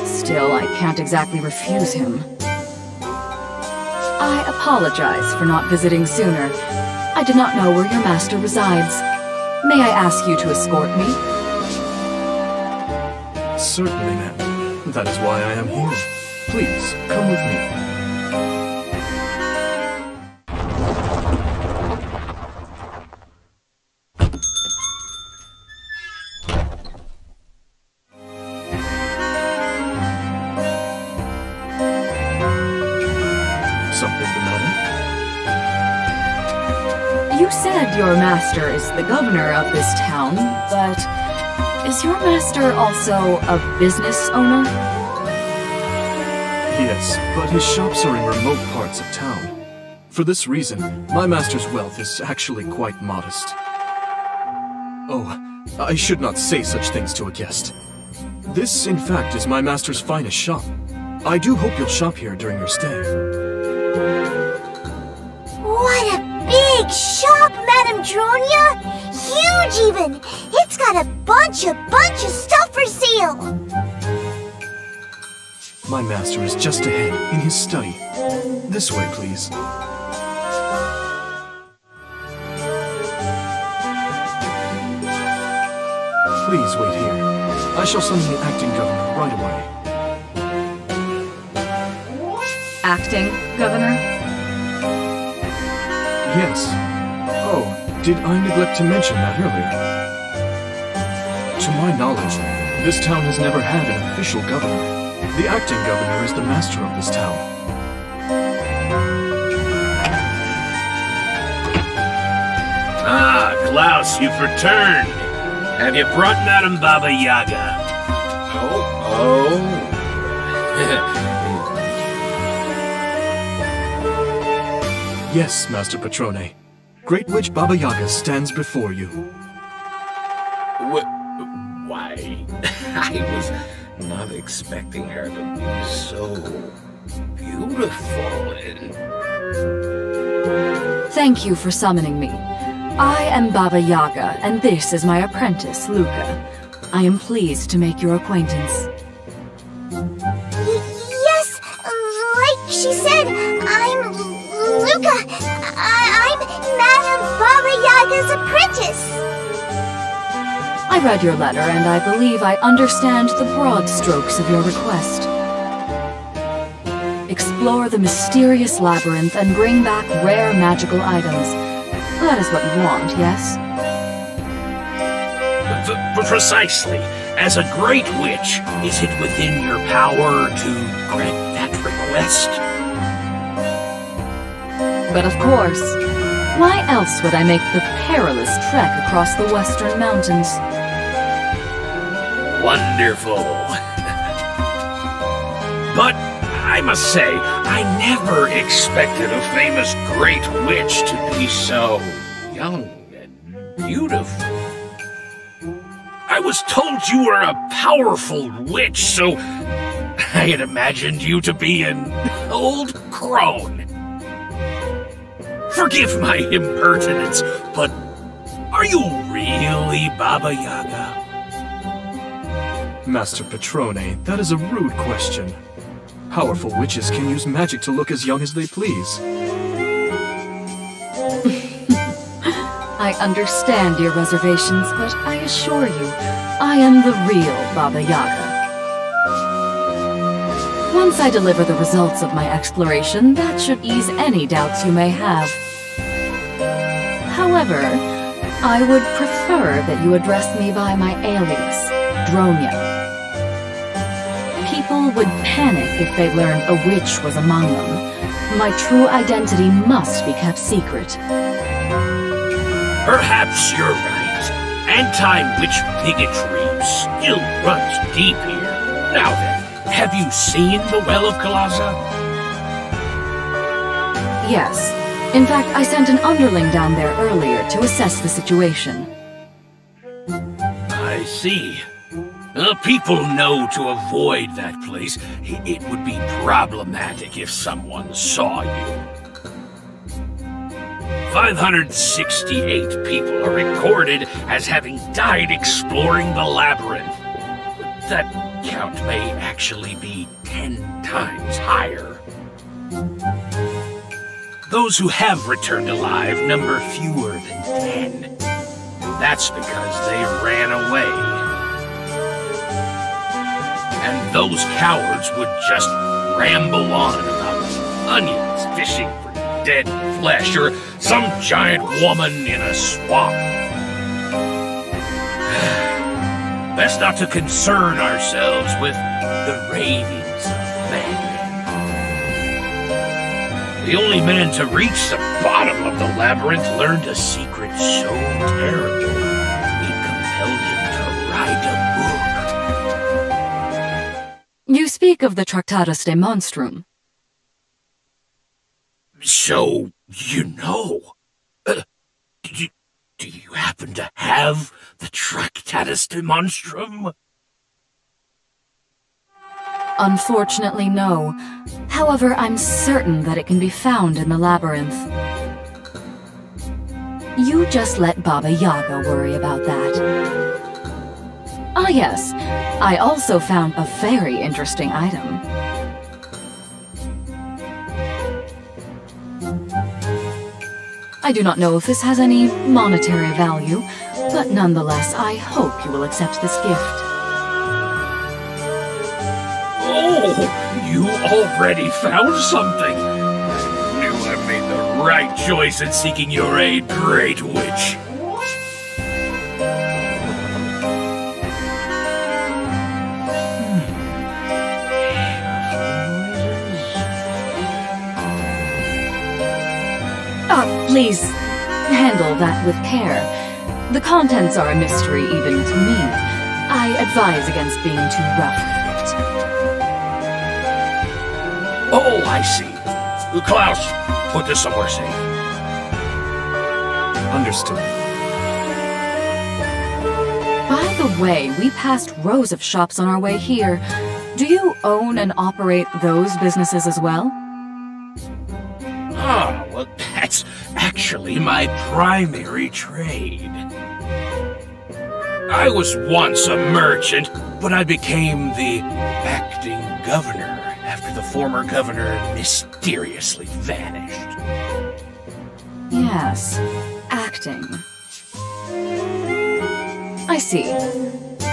Still, I can't exactly refuse him. I apologize for not visiting sooner. I did not know where your master resides. May I ask you to escort me? Certainly, ma'am. That is why I am here. Please, come with me. Something the matter? You said your master is the governor of this town, but is your master also a business owner? Yes, but his shops are in remote parts of town. For this reason, my master's wealth is actually quite modest. Oh, I should not say such things to a guest. This, in fact, is my master's finest shop. I do hope you'll shop here during your stay. What a big shop, Madame Dronia! Huge even! It's got a bunch of stuff for sale! My master is just ahead, in his study. This way, please. Please wait here. I shall summon the acting governor right away. Acting governor? Yes. Did I neglect to mention that earlier? To my knowledge, this town has never had an official governor. The acting governor is the master of this town. Ah, Klaus, you've returned. Have you brought Madame Baba Yaga? Oh. Yes, Master Patrone. Great Witch Baba Yaga stands before you. Why, I was not expecting her to be so beautiful and... Thank you for summoning me. I am Baba Yaga, and this is my apprentice, Luca. I am pleased to make your acquaintance. Yes, like she said, I'm Luca. I'm Madame Baba Yaga's apprentice. I read your letter, and I believe I understand the broad strokes of your request. Explore the mysterious labyrinth and bring back rare magical items. That is what you want, yes? Precisely. As a great witch, is it within your power to grant that request? But of course. Why else would I make the perilous trek across the western mountains? Wonderful. But I must say, I never expected a famous great witch to be so young and beautiful. I was told you were a powerful witch, so I had imagined you to be an old crone. Forgive my impertinence, but are you really Baba Yaga? Master Patrone, that is a rude question. Powerful witches can use magic to look as young as they please. I understand your reservations, but I assure you, I am the real Baba Yaga. Once I deliver the results of my exploration, that should ease any doubts you may have. However, I would prefer that you address me by my alias, Dronia. People would panic if they learned a witch was among them. My true identity must be kept secret. Perhaps you're right. Anti-witch bigotry still runs deep here. Now then, have you seen the Well of Kalaza? Yes. In fact, I sent an underling down there earlier to assess the situation. I see. People know to avoid that place. It would be problematic if someone saw you. 568 people are recorded as having died exploring the labyrinth. That count may actually be 10 times higher. Those who have returned alive number fewer than 10. That's because they ran away. And those cowards would just ramble on about onions fishing for dead flesh or some giant woman in a swamp. Best not to concern ourselves with the ravings of madmen. The only man to reach the bottom of the labyrinth learned a secret so terrible it compelled him to write a book. You speak of the Tractatus de Monstrum. So, you know. Do you happen to have the Tractatus de Monstrum? Unfortunately, no. However, I'm certain that it can be found in the labyrinth. You just let Baba Yaga worry about that. Ah yes, I also found a very interesting item. I do not know if this has any monetary value, but nonetheless, I hope you will accept this gift. Oh, you already found something. I knew I've made the right choice in seeking your aid, Great Witch. Please, handle that with care. The contents are a mystery even to me. I advise against being too rough with it. Oh, I see. Klaus, put this somewhere safe. Understood. By the way, we passed rows of shops on our way here. Do you own and operate those businesses as well? Ah, well, that's actually my primary trade. I was once a merchant, but I became the acting governor after the former governor mysteriously vanished. Yes, acting. I see.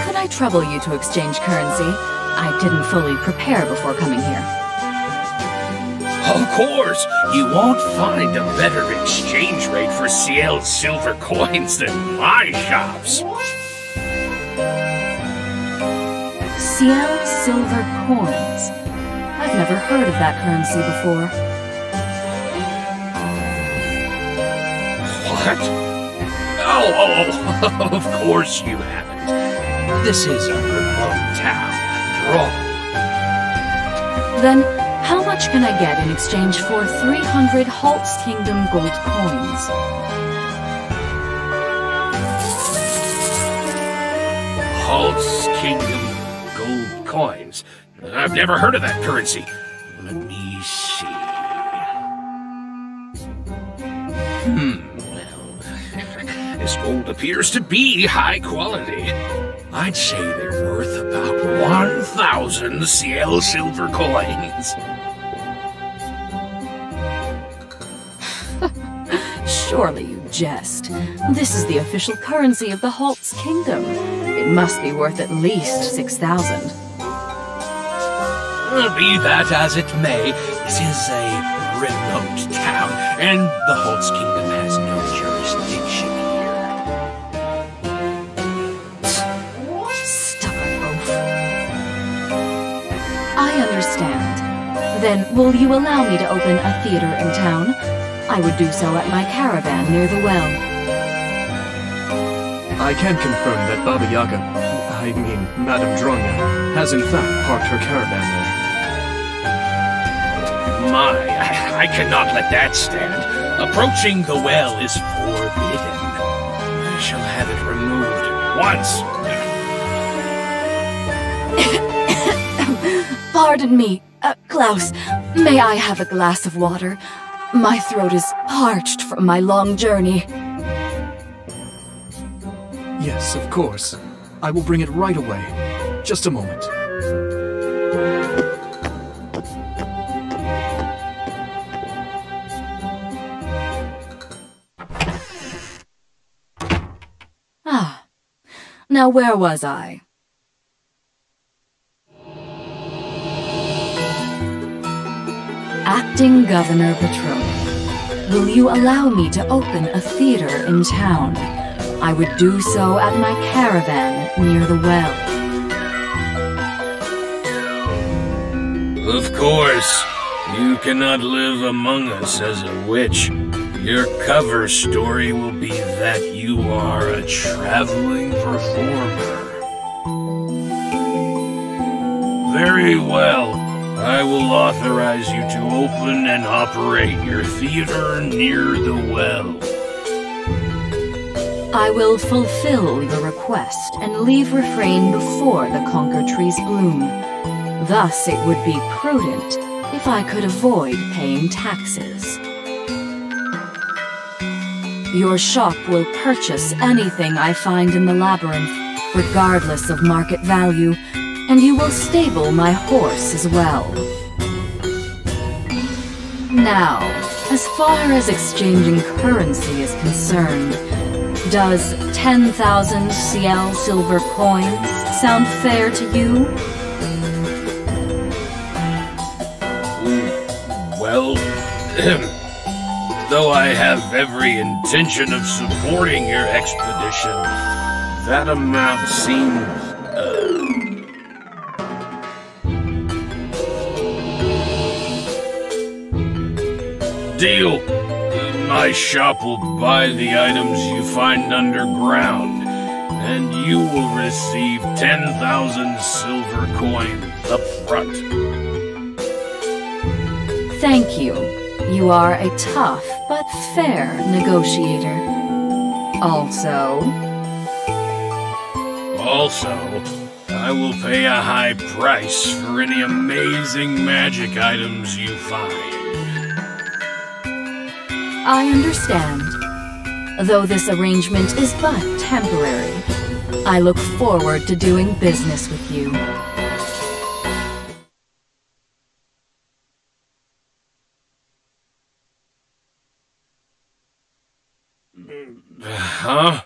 Could I trouble you to exchange currency? I didn't fully prepare before coming here. Of course, you won't find a better exchange rate for CL silver coins than my shops. CL silver coins? I've never heard of that currency before. What? Oh, of course you haven't. This is a remote town, after all. Then, how much can I get in exchange for 300 Halt's Kingdom gold coins? Halt's Kingdom gold coins? I've never heard of that currency. Let me see. Well, this gold appears to be high quality. I'd say they're worth about 1,000 CL silver coins. Surely you jest. This is the official currency of the Halt's Kingdom. It must be worth at least 6,000. Be that as it may, this is a remote town, and the Halt's Kingdom has no jurisdiction here. Stubborn oaf. I understand. Then, will you allow me to open a theater in town? I would do so at my caravan near the well. I can confirm that Baba Yaga, I mean Madame Dronya, has in fact parked her caravan there. I cannot let that stand. Approaching the well is forbidden. I shall have it removed at once. Pardon me, Klaus. May I have a glass of water? My throat is parched from my long journey. Yes, of course. I will bring it right away. Just a moment. Now where was I? Acting Governor Patron, will you allow me to open a theater in town? I would do so at my caravan near the well. Of course. You cannot live among us as a witch. Your cover story will be that you are a traveling performer. Very well. I will authorize you to open and operate your theater near the well. I will fulfill your request and leave refrain before the conker trees bloom. Thus it would be prudent if I could avoid paying taxes. Your shop will purchase anything I find in the labyrinth, regardless of market value, and you will stable my horse as well. Now, as far as exchanging currency is concerned, does 10,000 CL silver coins sound fair to you? Well, though I have every intention of supporting your expedition, that amount seems, Deal! My shop will buy the items you find underground, and you will receive 10,000 silver coins up front. Thank you. You are a tough but fair negotiator. Also, I will pay a high price for any amazing magic items you find. I understand. Though this arrangement is but temporary, I look forward to doing business with you. Huh?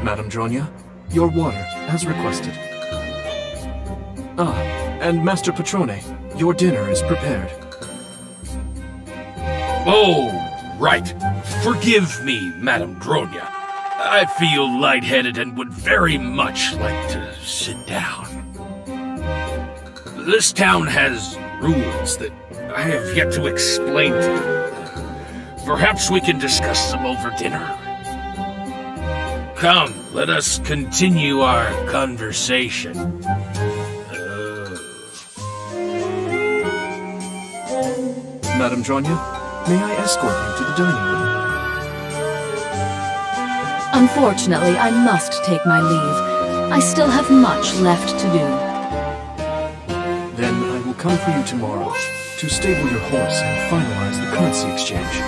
Madame Dronia, your water, as requested. Ah, and Master Patrone, your dinner is prepared. Oh, right. Forgive me, Madame Dronia. I feel lightheaded and would very much like to sit down. This town has rules that I have yet to explain to you. Perhaps we can discuss them over dinner. Come, let us continue our conversation. Madame Dronia, may I escort you to the dining room? Unfortunately, I must take my leave. I still have much left to do. Then I will come for you tomorrow to stable your horse and finalize the currency exchange.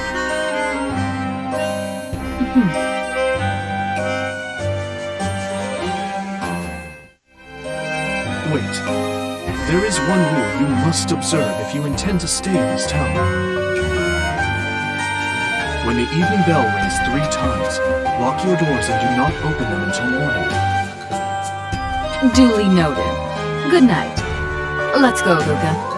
Wait. There is one rule you must observe if you intend to stay in this town. When the evening bell rings 3 times, lock your doors and do not open them until morning. Duly noted. Good night. Let's go, Luca.